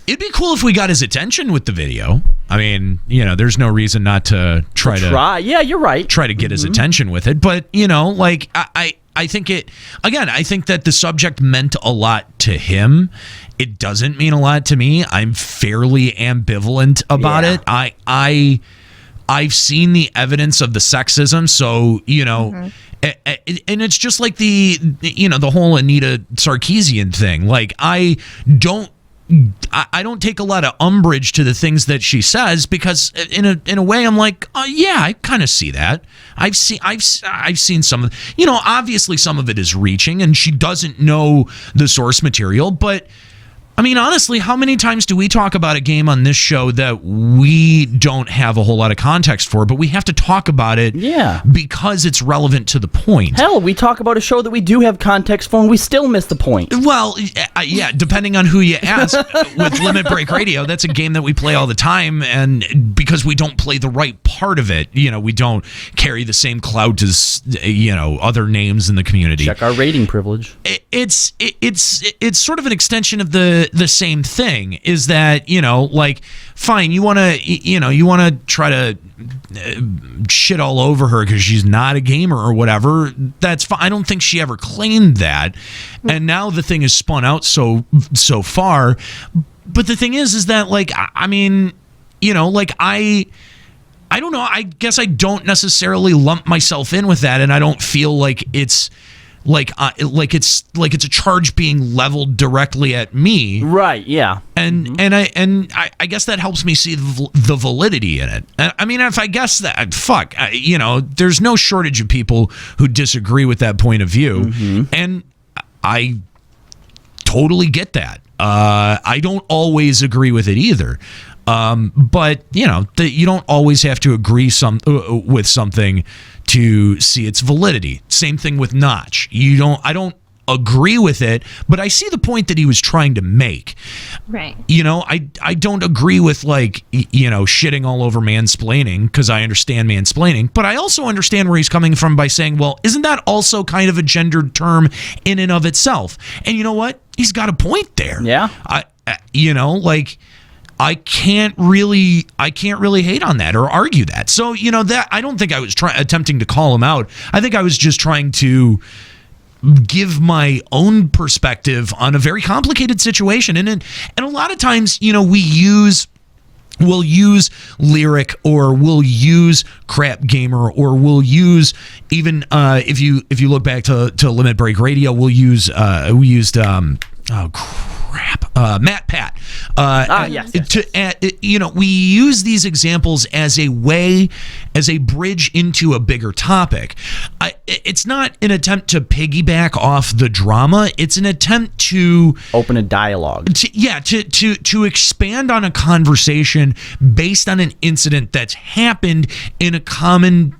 It'd be cool if we got his attention with the video. I mean, there's no reason not to try. Yeah, you're right. Try to get his attention with it, but like I think it again. I think that the subject meant a lot to him. It doesn't mean a lot to me. I'm fairly ambivalent about Yeah. it. I've seen the evidence of the sexism, so and it's just like the whole Anita Sarkeesian thing. Like I don't take a lot of umbrage to the things that she says because in a way I'm like, yeah, I kind of see that. I've seen some of obviously some of it is reaching and she doesn't know the source material, but I mean, honestly, how many times do we talk about a game on this show that we don't have a whole lot of context for, but we have to talk about it because it's relevant to the point? Hell, we talk about a show that we do have context for and we still miss the point. Well, yeah, depending on who you ask. With Limit Break Radio, that's a game that we play all the time, and because we don't play the right part of it, we don't carry the same clout as other names in the community. Check our rating privilege. It's sort of an extension of the same thing. Is that like fine, you want to try to shit all over her because she's not a gamer or whatever. That's fine. I don't think she ever claimed that, and now the thing is spun out so far. But the thing is that like I mean, like I don't know. I guess I don't necessarily lump myself in with that, and I don't feel like it's. Like it's a charge being leveled directly at me, right? Yeah, and I guess that helps me see the validity in it. I mean, if I guess that, there's no shortage of people who disagree with that point of view, and I totally get that. I don't always agree with it either. But you don't always have to agree with something to see its validity. Same thing with Notch. I don't agree with it, but I see the point that he was trying to make. Right. I don't agree with shitting all over mansplaining, because I understand mansplaining, but I also understand where he's coming from by saying, well, isn't that also kind of a gendered term in and of itself? And you know what? He's got a point there. Yeah. I can't really hate on that or argue that. So, that I don't think I was attempting to call him out. I think I was just trying to give my own perspective on a very complicated situation. And a lot of times, we'll use Lyric, or we'll use Crap Gamer, or we'll use even if you look back to Limit Break Radio, we used Matt Pat. Yes. We use these examples as a bridge into a bigger topic. It's not an attempt to piggyback off the drama. It's an attempt to open a dialogue. To expand on a conversation based on an incident that's happened in a common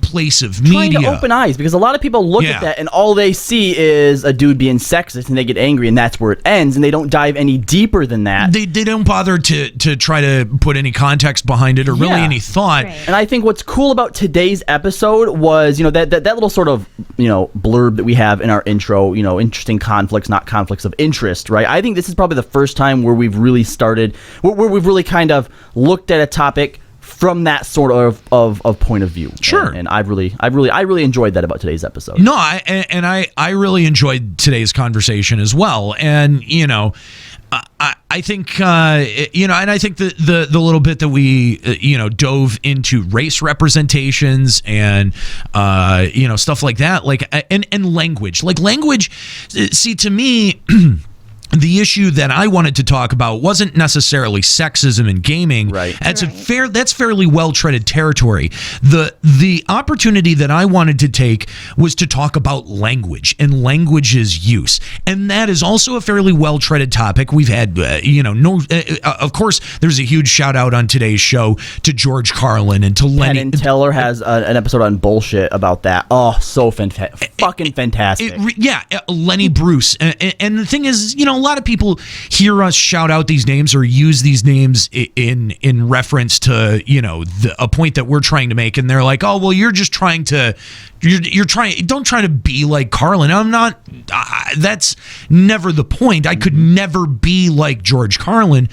place of media. Trying to open eyes, because a lot of people look at that and all they see is a dude being sexist and they get angry and that's where it ends, and they don't dive any deeper than that. They don't bother to try to put any context behind it or really any thought. Right. And I think what's cool about today's episode was, that little sort of, blurb that we have in our intro, interesting conflicts, not conflicts of interest, right? I think this is probably the first time where we've really started, where we've really kind of looked at a topic from that sort of point of view. Sure. And I really enjoyed that about today's episode. No, I really enjoyed today's conversation as well. And, I think, and I think the little bit that we, dove into race representations and, stuff like that, and language. See, to me, the issue that I wanted to talk about wasn't necessarily sexism in gaming. Right. That's fairly well-treaded territory. The opportunity that I wanted to take was to talk about language and language's use, and that is also a fairly well-treaded topic. We've had, of course, there's a huge shout out on today's show to George Carlin and to Lenny. And Teller has an episode on bullshit about that. Oh, so fucking fantastic. Lenny Bruce. And the thing is, a lot of people hear us shout out these names or use these names in reference to, a point that we're trying to make, and they're like, oh, well, you're just trying to, don't try to be like Carlin. I'm not, that's never the point. I could never be like George Carlin.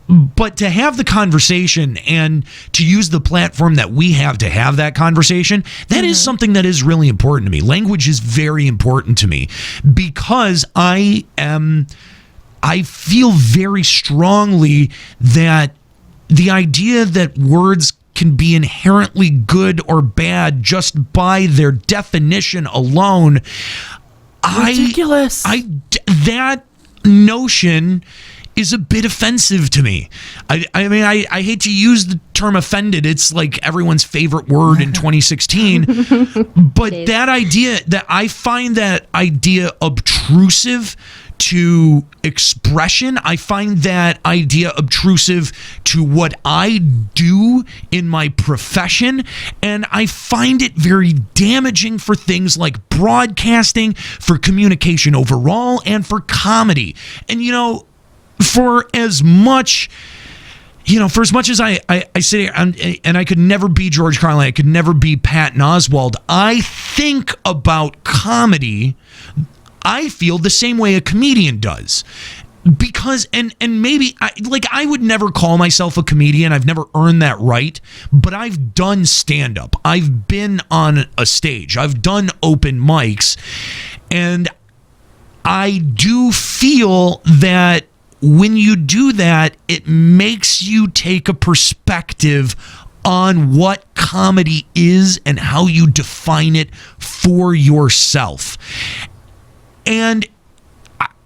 But to have the conversation and to use the platform that we have to have that conversation, that is something that is really important to me. Language is very important to me because I feel very strongly that the idea that words can be inherently good or bad just by their definition alone, ridiculous. That notion is a bit offensive to me. I mean, I hate to use the term offended. It's like everyone's favorite word in 2016. But that idea, that I find that idea obtrusive to expression. I find that idea obtrusive to what I do in my profession, and I find it very damaging for things like broadcasting, for communication overall, and for comedy. And for as much as I sit here and I could never be George Carlin, I could never be Patton Oswalt, I think about comedy, I feel the same way a comedian does. Because, and maybe, I would never call myself a comedian. I've never earned that right. But I've done stand-up. I've been on a stage. I've done open mics. And I do feel that when you do that, it makes you take a perspective on what comedy is and how you define it for yourself. And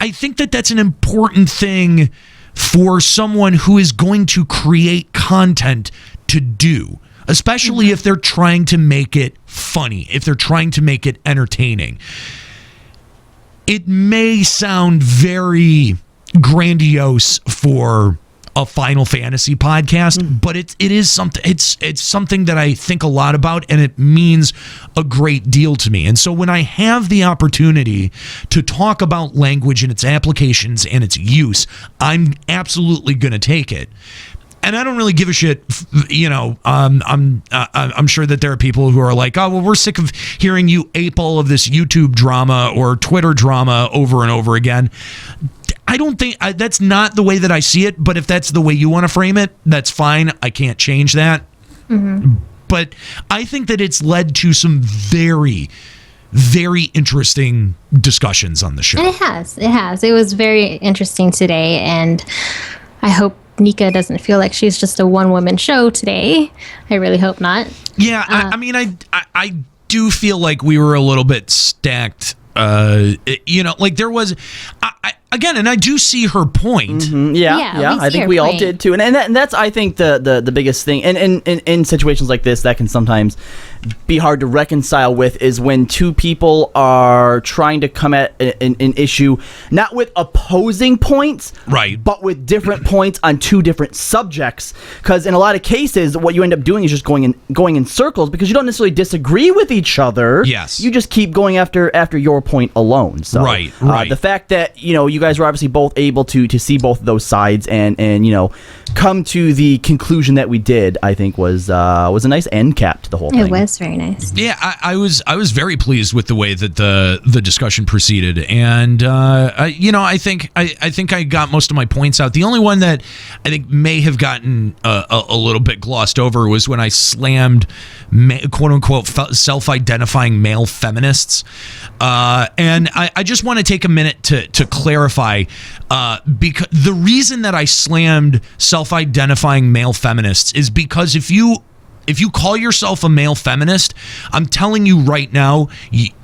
I think that that's an important thing for someone who is going to create content to do, especially if they're trying to make it funny, if they're trying to make it entertaining. It may sound very grandiose for a Final Fantasy podcast, but it is something. It's something that I think a lot about, and it means a great deal to me. And so when I have the opportunity to talk about language and its applications and its use, I'm absolutely going to take it. And I don't really give a shit, I'm sure that there are people who are like, oh, well, we're sick of hearing you ape all of this YouTube drama or Twitter drama over and over again. I don't think that's not the way that I see it, but if that's the way you want to frame it, that's fine. I can't change that. Mm-hmm. But I think that it's led to some very, very interesting discussions on the show. It has. It was very interesting today, and I hope Nika doesn't feel like she's just a one-woman show today. I really hope not. Yeah, I do feel like we were a little bit stacked. Like there was, again, and I do see her point. Mm-hmm. Yeah. I think we all did too, and that's I think the biggest thing. And in situations like this, that can sometimes be hard to reconcile with is when two people are trying to come at an issue not with opposing points, right, but with different points on two different subjects. Because in a lot of cases, what you end up doing is just going in circles because you don't necessarily disagree with each other. Yes, you just keep going after your point alone. So right. The fact that you guys were obviously both able to see both of those sides and come to the conclusion that we did, I think was a nice end cap to the whole thing. It was very nice. Yeah, I was very pleased with the way that the discussion proceeded, and I think I got most of my points out. The only one that I think may have gotten a little bit glossed over was when I slammed quote unquote self-identifying male feminists, and I just want to take a minute to clarify, because the reason that I slammed self-identifying male feminists is because if you call yourself a male feminist, I'm telling you right now,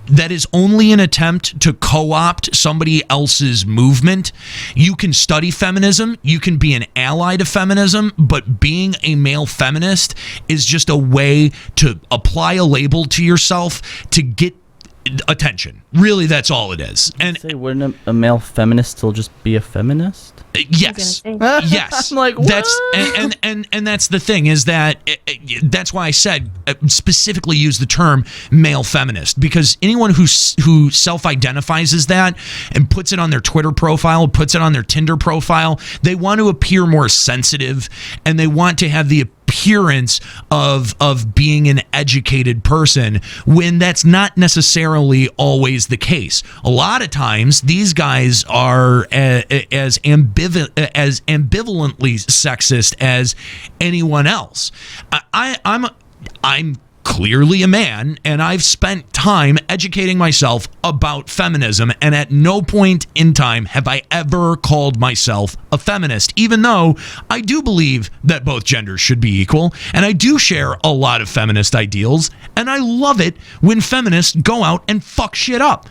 that is only an attempt to co-opt somebody else's movement. You can study feminism, you can be an ally to feminism, but being a male feminist is just a way to apply a label to yourself to get attention. Really, that's all it is. And wouldn't a male feminist still just be a feminist? Yes. Yes. I'm like, what? That's and that's the thing is that that's why I said specifically use the term male feminist, because anyone who self-identifies as that and puts it on their Twitter profile, puts it on their Tinder profile, they want to appear more sensitive and they want to have the appearance of being an educated person when that's not necessarily always the case. A lot of times these guys are as ambivalently sexist as anyone else. I'm clearly a man, and I've spent time educating myself about feminism, and at no point in time have I ever called myself a feminist, even though I do believe that both genders should be equal, and I do share a lot of feminist ideals, and I love it when feminists go out and fuck shit up.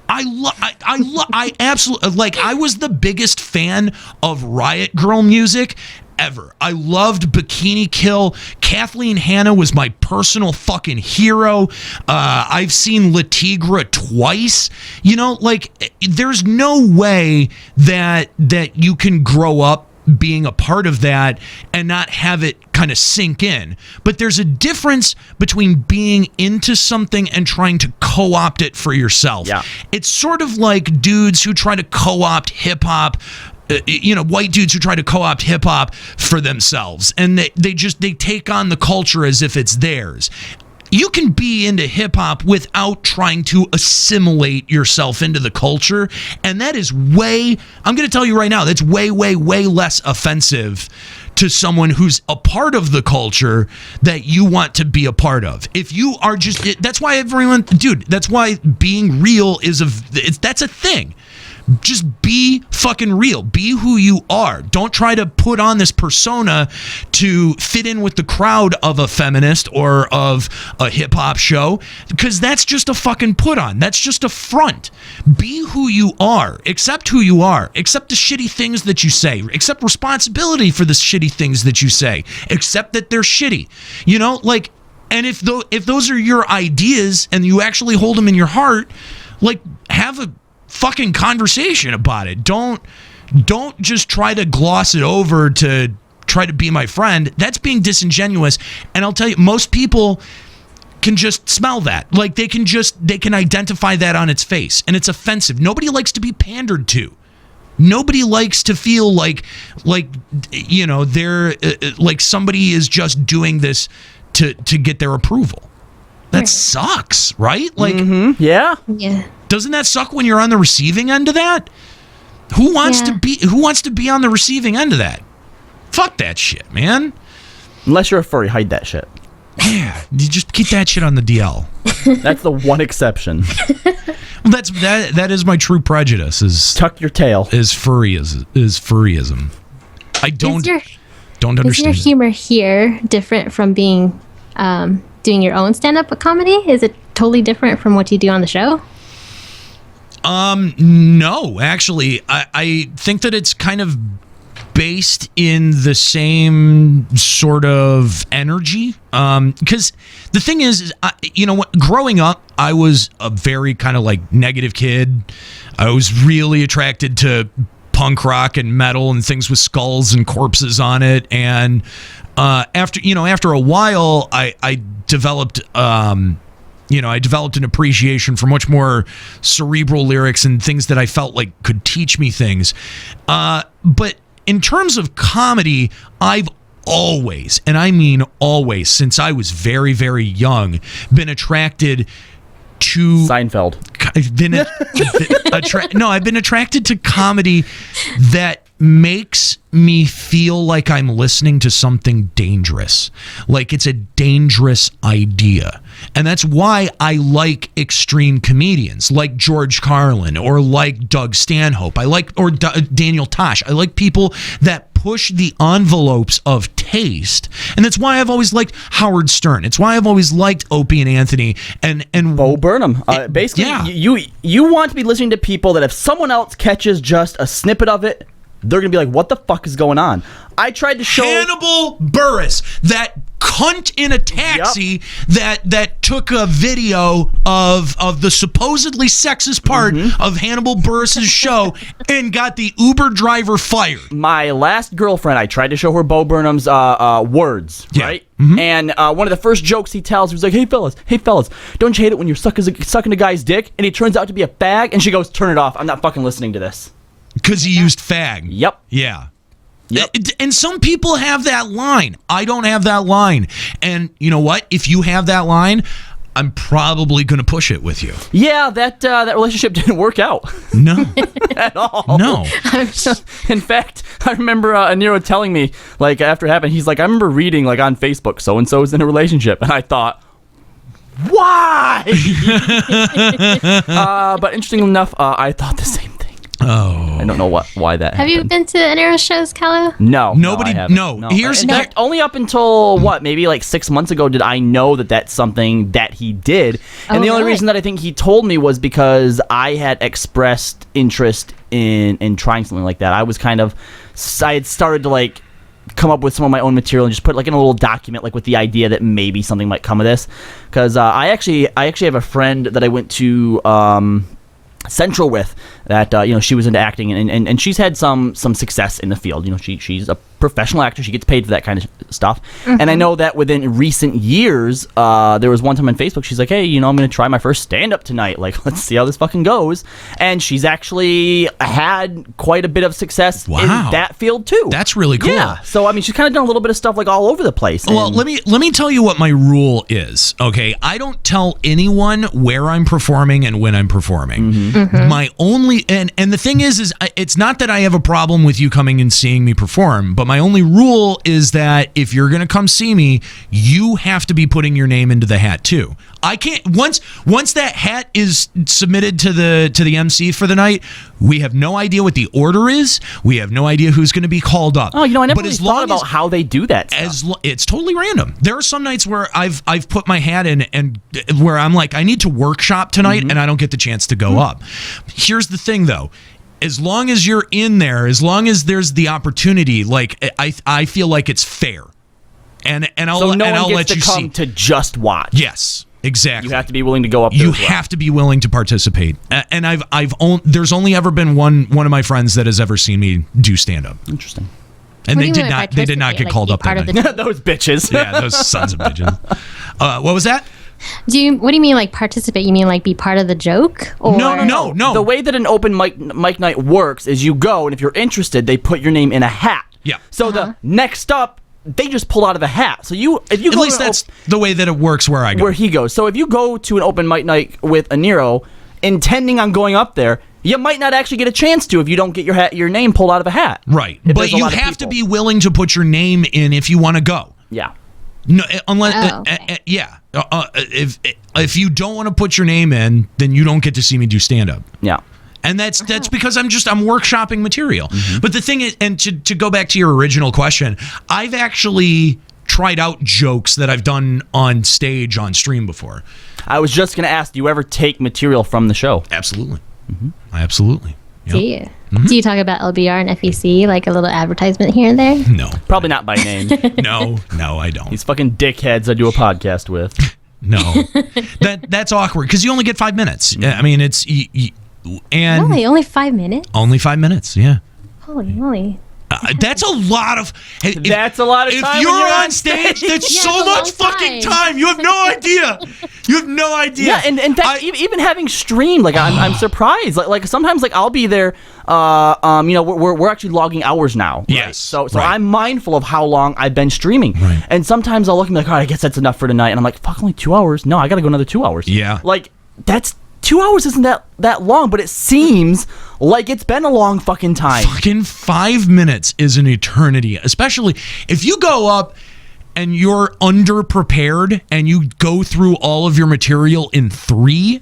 I absolutely, like, I was the biggest fan of Riot Girl music ever. I loved Bikini Kill. Kathleen Hanna was my personal fucking hero. I've seen La Tigra twice. There's no way that you can grow up being a part of that and not have it kind of sink in. But there's a difference between being into something and trying to co-opt it for yourself. Yeah. It's sort of like dudes who try to co-opt hip-hop, white dudes who try to co-opt hip-hop for themselves, and they take on the culture as if it's theirs. You can be into hip-hop without trying to assimilate yourself into the culture, and that is I'm going to tell you right now, that's way, way, way less offensive to someone who's a part of the culture that you want to be a part of. If you are that's why that's why being real that's a thing. Just be fucking real. Be who you are. Don't try to put on this persona to fit in with the crowd of a feminist or of a hip-hop show, because that's just a fucking put on. That's just a front. Be who you are. Accept who you are. Accept the shitty things that you say. Accept responsibility for the shitty things that you say. Accept that they're shitty. And if those are your ideas and you actually hold them in your heart, have a fucking conversation about it. Don't Don't just try to gloss it over to try to be my friend. That's being disingenuous. And I'll tell you, most people can just smell that. Like they can identify that on its face, and it's offensive. Nobody likes to be pandered to. Nobody likes to feel like they're like somebody is just doing this to get their approval. That sucks, right? Like, Yeah. doesn't that suck when you're on the receiving end of that? Who wants to be on the receiving end of that? Fuck that shit, man. Unless you're a furry, hide that shit. Yeah, you just keep that shit on the DL. That's the one exception. That is my true prejudice. Is tuck your tail. Is furryism. I don't understand. Is your humor here different from being doing your own stand-up comedy? Is it totally different from what you do on the show? No, actually, I think that it's kind of based in the same sort of energy. Because the thing is growing up, I was a very kind of like negative kid. I was really attracted to punk rock and metal and things with skulls and corpses on it. And after a while, I developed an appreciation for much more cerebral lyrics and things that I felt like could teach me things. But in terms of comedy, I've always, and I mean always, since I was very, very young, been attracted to Seinfeld. I've been attracted to comedy that makes me feel like I'm listening to something dangerous, like it's a dangerous idea. And that's why I like extreme comedians like George Carlin or like Doug Stanhope. Daniel Tosh. I like people that push the envelopes of taste. And that's why I've always liked Howard Stern. It's why I've always liked Opie and Anthony and Bo Burnham. Basically, yeah. you want to be listening to people that if someone else catches just a snippet of it, they're going to be like, what the fuck is going on? I tried to show Hannibal Buress, that cunt in a taxi that took a video of the supposedly sexist part of Hannibal Buress's show and got the Uber driver fired. My last girlfriend, I tried to show her Bo Burnham's words, right? Mm-hmm. And one of the first jokes he tells, he was like, hey fellas, don't you hate it when you're sucking a guy's dick and he turns out to be a fag? And she goes, turn it off. I'm not fucking listening to this. Because he used fag. Yep. Yeah. Yep. And some people have that line. I don't have that line. And you know what? If you have that line, I'm probably going to push it with you. Yeah, that relationship didn't work out. No. At all. No. In fact, I remember Nero telling me, like, after it happened, he's like, I remember reading, like, on Facebook, so-and-so's in a relationship. And I thought, why? But interestingly enough, I thought the same thing. Oh, I don't know why that Have happened. you been to Nero's shows, Kallo? No. Nobody. No. Here's in fact, only up until maybe like 6 months ago did I know that that's something that he did. And the only reason that I think he told me was because I had expressed interest in trying something like that. I had started to like come up with some of my own material and just put like in a little document, like with the idea that maybe something might come of this. Because I actually have a friend that I went to Central with that she was into acting and she's had some success in the field. She's a professional actor. She gets paid for that kind of stuff. Mm-hmm. And I know that within recent years, there was one time on Facebook, she's like, hey, I'm going to try my first stand-up tonight. Like, let's see how this fucking goes. And she's actually had quite a bit of success in that field too. That's really cool. Yeah. So, I mean, she's kind of done a little bit of stuff like all over the place. Well, let me tell you what my rule is, okay? I don't tell anyone where I'm performing and when I'm performing. Mm-hmm. Mm-hmm. My only, and the thing is it's not that I have a problem with you coming and seeing me perform, but my only rule is that if you're going to come see me, you have to be putting your name into the hat too. I can't, once that hat is submitted to the MC for the night, we have no idea what the order is. We have no idea who's going to be called up. Oh, I never really thought about how they do that stuff. It's totally random. There are some nights where I've put my hat in and where I'm like, I need to workshop tonight, and I don't get the chance to go up. Here's the thing, though. As long as you're in there, as long as there's the opportunity, like I feel like it's fair, and I'll so no and one I'll gets let to you come see to just watch. Yes. Exactly. You have to be willing to go up there. You as well. have to be willing to participate. And there's only ever been one of my friends that has ever seen me do stand up. Interesting. And What they do you did mean not they did not get participate? called Like, up be part that of night. Those bitches. Yeah, those sons of bitches. What was that? What do you mean like participate? You mean like be part of the joke? Or? No. The way that an open mic night works is you go, and if you're interested, they put your name in a hat. Yeah. So the next up, they just pull out of a hat. So if you At go least to an that's the way that it works where I go. where he goes. So if you go to an open mic night with a Nero, intending on going up there, you might not actually get a chance to if you don't get your name pulled out of a hat. Right. If But there's a you lot of have to people. be willing to put your name in if you want to go. Yeah. No, unless okay. yeah. If you don't want to put your name in, then you don't get to see me do stand up. Yeah. And that's because I'm workshopping material. Mm-hmm. But the thing is, and to go back to your original question, I've actually tried out jokes that I've done on stage on stream before. I was just gonna ask, do you ever take material from the show? Absolutely. Absolutely. Yep. Do you? Do you talk about LBR and FEC, like a little advertisement here and there? No. Probably not by name. No, I don't. These fucking dickheads I do a podcast with. No. That's awkward because you only get 5 minutes. I mean, it's and Really? Only 5 minutes? only 5 minutes. Yeah. Holy moly. That's a lot of. That's a lot of If time you're when you're on on stage, that's Yeah, so it's a much long fucking time. time. You have no idea. You have no idea. Yeah, and in fact, even having streamed, like I'm surprised. Like sometimes, like I'll be there. We're actually logging hours now. Right? Yes, So right. I'm mindful of how long I've been streaming. Right. And sometimes I'll look and be like, all right, I guess that's enough for tonight. And I'm like, fuck, only 2 hours? No, I got to go another 2 hours. Yeah. Like that's 2 hours isn't that long, but it seems like it's been a long fucking time. Fucking 5 minutes is an eternity, especially if you go up and you're underprepared and you go through all of your material in 3.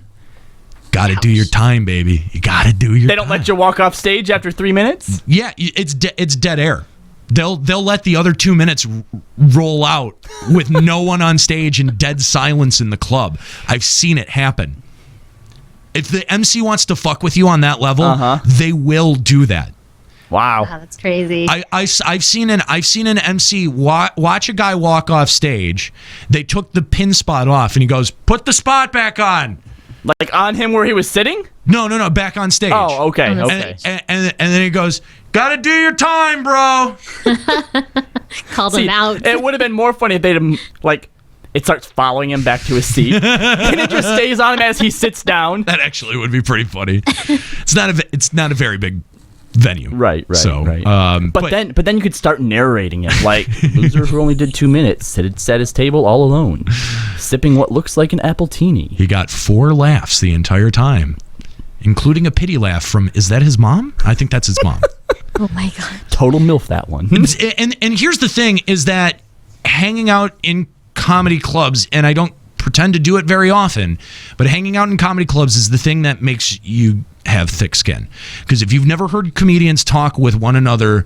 Got to do your time, baby. You got to do your. They don't let you walk off stage after 3 minutes. Yeah, it's dead air. They'll let the other 2 minutes roll out with no one on stage and dead silence in the club. I've seen it happen. If the MC wants to fuck with you on that level, they will do that. Wow. Wow, that's crazy. I've seen an MC watch a guy walk off stage. They took the pin spot off, and he goes, "Put the spot back on." Like on him where he was sitting? No, back on stage. Oh, okay, On the okay. And then he goes, "Gotta do your time, bro." Called See, him out. it would have been more funny if they'd like it starts following him back to his seat, and it just stays on him as he sits down. That actually would be pretty funny. It's not a very big venue, Right. So, But then you could start narrating it, like loser who only did 2 minutes sat at his table all alone, sipping what looks like an appletini. he got 4 laughs the entire time, including a pity laugh from, is that his mom? I think that's his mom. Oh my god. Total MILF that one. and here's the thing is that hanging out in comedy clubs, and I don't pretend to do it very often, but hanging out in comedy clubs is the thing that makes you have thick skin. Because if you've never heard comedians talk with one another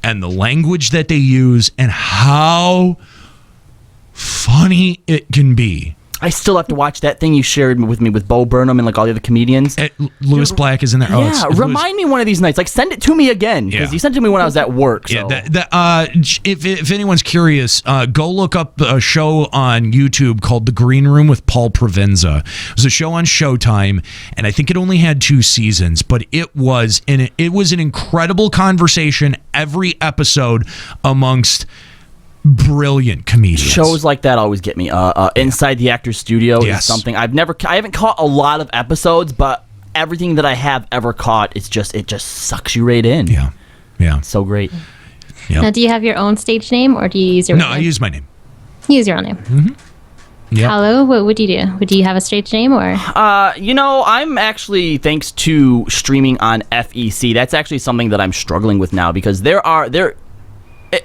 and the language that they use and how funny it can be. I still have to watch that thing you shared with me with Bo Burnham and like all the other comedians. Lewis Black is in there. Yeah, remind me one of these nights. Like, send it to me again because Yeah. you sent it to me when I was at work. So. Yeah, if anyone's curious, go look up a show on YouTube called The Green Room with Paul Provenza. It was a show on Showtime, and I think it only had 2 seasons, but it was an incredible conversation every episode amongst brilliant comedians. Shows like that always get me. Inside the Actors Studio is Yes. something I haven't caught a lot of episodes, but everything that I have ever caught, it just sucks you right in. Yeah. So great. Now, do you have your own stage name or do you use your No, own I name? use my name. You use your own name. Yeah. Kallo, what would you do? Would you have a stage name or? I'm actually, thanks to streaming on FEC, that's actually something that I'm struggling with now because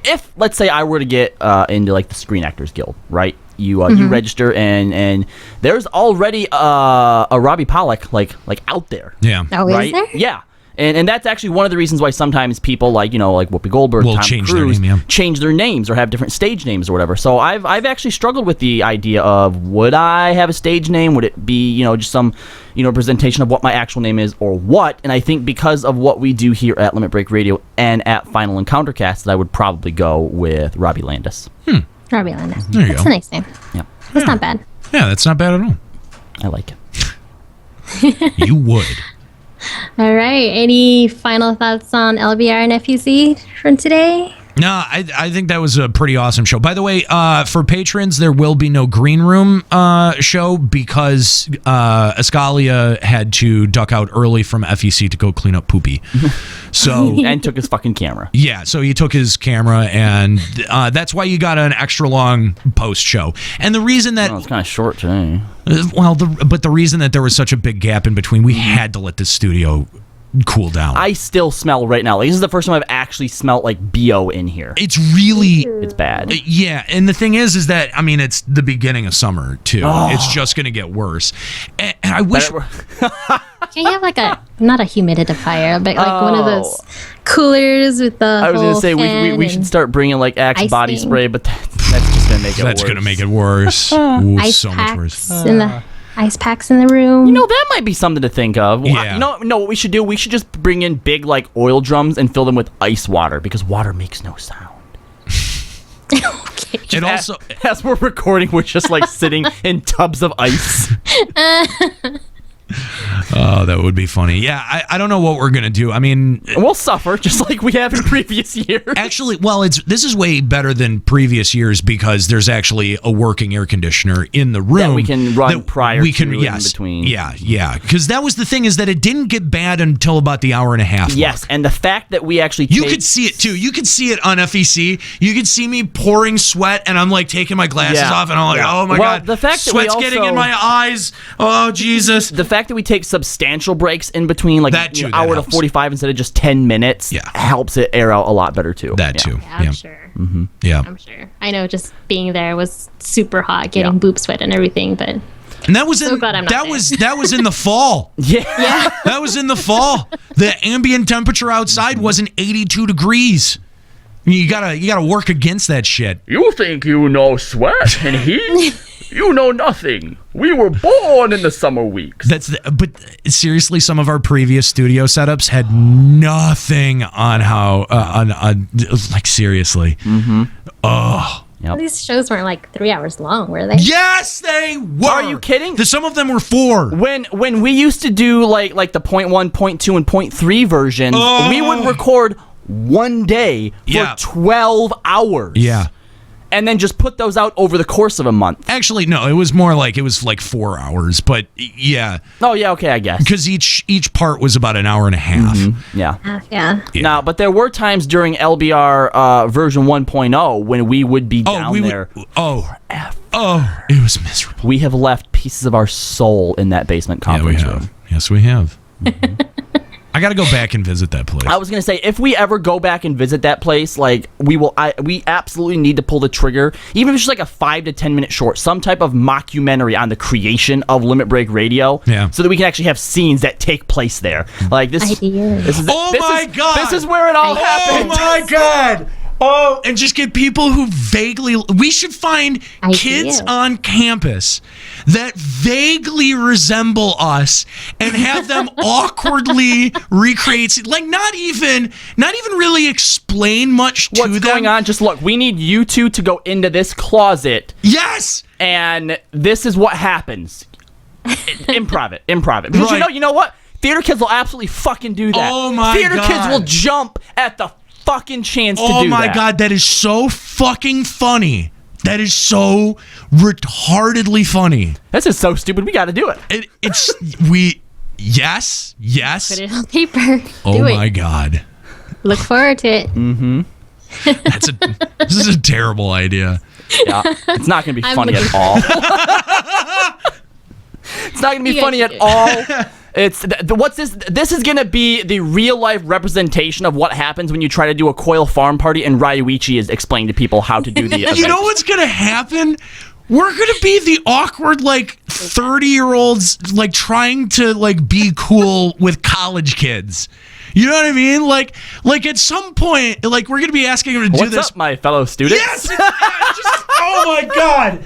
if let's say I were to get into like the Screen Actors Guild, right? You register and there's already a Robbie Pollack like out there. Yeah. Oh, Right? is there? Yeah. And that's actually one of the reasons why sometimes people like Whoopi Goldberg, Will Tom change their Cruise, name, yeah. change their names or have different stage names or whatever. So I've actually struggled with the idea of would I have a stage name? Would it be just some presentation of what my actual name is or what? And I think because of what we do here at Limit Break Radio and at Final Encountercast, that I would probably go with Robbie Landis. Robbie Landis. There you That's go. a nice name. Yeah. That's not bad. Yeah, that's not bad at all. I like it. You would. All right. Any final thoughts on LBR and FUC from today? No, I think that was a pretty awesome show. By the way, for patrons, there will be no green room show because Escalia had to duck out early from FEC to go clean up poopy. So And took his fucking camera. yeah, so he took his camera, and that's why you got an extra long post show. And the reason that It's kind of short today. but the reason that there was such a big gap in between, we had to let the studio cool down. I still smell right now. Like, this is the first time I've actually smelled like BO in here. It's really It's bad. yeah, and the thing is that I mean it's the beginning of summer too. It's just gonna get worse. And I wish Can you have like not a humidifier, but like one of those coolers with the I was gonna say we should start bringing like Axe body icing. spray, but that's just gonna make it that's worse. gonna make it worse. Ooh, ice so much worse. packs in the ice packs in the room. You know, that might be something to think of. Yeah. You know what we should do? We should just bring in big like oil drums and fill them with ice water because water makes no sound. Okay. It also As we're recording, we're just like sitting in tubs of ice. oh, that would be funny. Yeah, I don't know what we're gonna do. I mean, We'll suffer just like we have in previous years. actually, well, this is way better than previous years because there's actually a working air conditioner in the room That we can run prior to and in yes, between. Yeah. Because that was the thing is that it didn't get bad until about the hour and a half. Yes, mark. and the fact that we actually You take- could see it too. You could see it on FEC. You could see me pouring sweat, and I'm like taking my glasses Yeah. off, and I'm like, Yeah. oh my Well, god, the fact that we sweat's getting also- in my eyes. Oh Jesus. the fact that we take substantial breaks in between, like That too, an that hour to helps. 45 instead of just 10 minutes, Yeah. helps it air out a lot better too. That Yeah. too. Yeah, I'm sure. Yeah. I'm sure. I know just being there was super hot, getting Yeah. boob sweat and everything, but And that was in glad I'm not that there. was in the fall. Yeah. That was in the fall. The ambient temperature outside wasn't 82 degrees. You gotta work against that shit. You think you know sweat and heat? You know nothing. We were born in the summer weeks. But seriously, some of our previous studio setups had nothing on how on like seriously. Oh. these shows weren't like 3 hours long, were they? Yes, they were. Are you kidding? Some of them were 4. When we used to do like the point 1, point 2, and point 3 versions, we would record one day for Yeah. 12 hours. Yeah. And then just put those out over the course of a month. Actually, no, it was more like 4 hours, but yeah, Oh yeah, okay, I guess. because each part was about an hour and a half. Yeah. Yeah. Now, but there were times during LBR version 1.0 when we would be down there. it was miserable. We have left pieces of our soul in that basement Yeah, we conference have. room. Yes, we have. I got to go back and visit that place. I was gonna say, if we ever go back and visit that place, like we will, we absolutely need to pull the trigger, even if it's just like a 5 to 10 minute short, some type of mockumentary on the creation of Limit Break Radio, Yeah. so that we can actually have scenes that take place there. Like this. Ideas. This is Oh my God! This is where it all Oh happened. Oh my God! Oh, and just get people who vaguely. We should find kids Ideas. on campus that vaguely resemble us and have them awkwardly recreate, like not even really explain much to them. What's going on? Just look. We need you two to go into this closet, Yes. and this is what happens. Improv it. Because Right. you know what? Theater kids will absolutely fucking do that. Oh my Theater God. kids will jump at the fucking chance to do that. Oh my God, that is so fucking funny. That is so retardedly funny. This is so stupid. We got to do it. Yes. Put it on paper. Oh Do my it. God. Look forward to it. This is a terrible idea. Yeah. It's not going to be I'm funny looking at all. It's not going to be You guys funny should at do it. all. It's what's this? This is gonna be the real life representation of what happens when you try to do a Coil Farm party and Ryuichi is explaining to people how to do the event. You know what's gonna happen? We're gonna be the awkward 30-year-olds trying to be cool with college kids. You know what I mean? Like at some point, we're gonna be asking them to do What's this. up, my fellow students? Yes. Oh my God.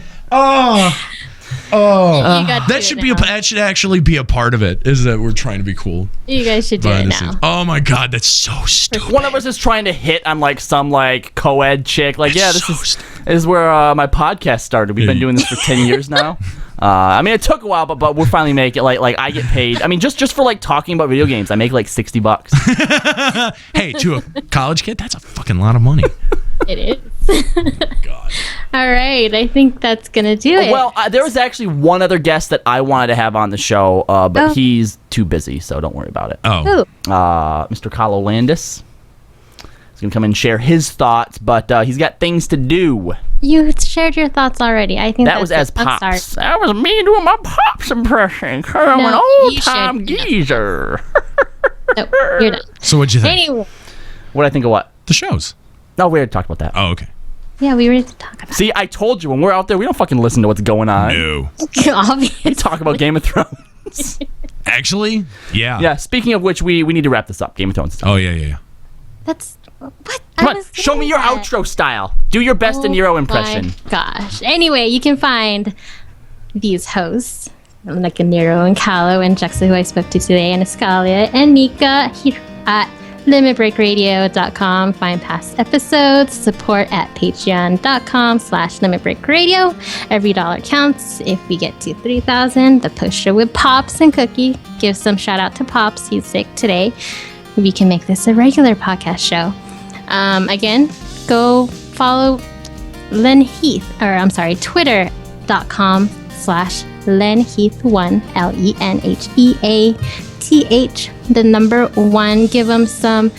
You got to That do should it be now. that should actually be a part of it. Is that we're trying to be cool You guys should do behind it the scenes. now. Oh my God, that's so stupid. One of us is trying to hit on some co-ed chick. Yeah, this so is stupid. is where my podcast started. We've been doing this for 10 years now. I mean, it took a while, but we'll finally make it. Like I get paid. I mean, just for like talking about video games, I make like $60. Hey, to a college kid, that's a fucking lot of money. It is. God. All right, I think that's gonna do it. Well, there was actually one other guest that I wanted to have on the show, but he's too busy, so don't worry about it. Oh. Mr. Kallo Landis. He's gonna come and share his thoughts, but he's got things to do. You shared your thoughts already. I think That was as Pops. That was me doing my Pops impression. I'm an old-time geezer. No, you're done. So what'd you think? Anyway. What'd I think of what? The shows. No, we already talked about that. Oh, okay. Yeah, we were to talk about See, I told you, when we're out there, we don't fucking listen to what's going on. No. it. Obviously. We talk about Game of Thrones. Actually? Yeah. Yeah, speaking of which, we need to wrap this up. Game of Thrones. Oh, yeah. That's... What? Come on, show me your outro style. Do your best De Niro impression. My gosh. Anyway, you can find these hosts, like Nero and Kallo and Juxa, who I spoke to today, and Escalia and Nika here at limitbreakradio.com. Find past episodes, support at patreon.com/limitbreakradio. Every dollar counts. If we get to 3,000, the post show with Pops and Kooky. Give some shout out to Pops. He's sick today. We can make this a regular podcast show. Again, go follow Len Heath, twitter.com/LenHeath1, LenHeath, the number 1. Give him some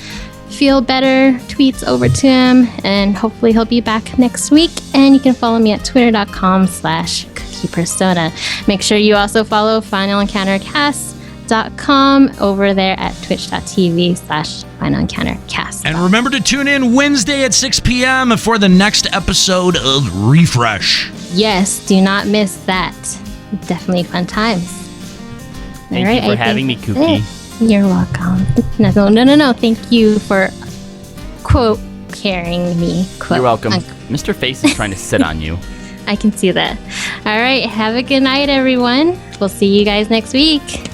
feel better tweets over to him, and hopefully he'll be back next week. And you can follow me at twitter.com/CookiePersona. Make sure you also follow Final Encounter Cast over there at twitch.tv/FinalEncounterCast. And remember to tune in Wednesday at 6 p.m. for the next episode of Refresh. Yes, do not miss that. Definitely fun times. Thank you for having me, Kooky. You're welcome. No. Thank you for, quote, carrying me. Quote, You're welcome. Mr. Face is trying to sit on you. I can see that. All right, have a good night, everyone. We'll see you guys next week.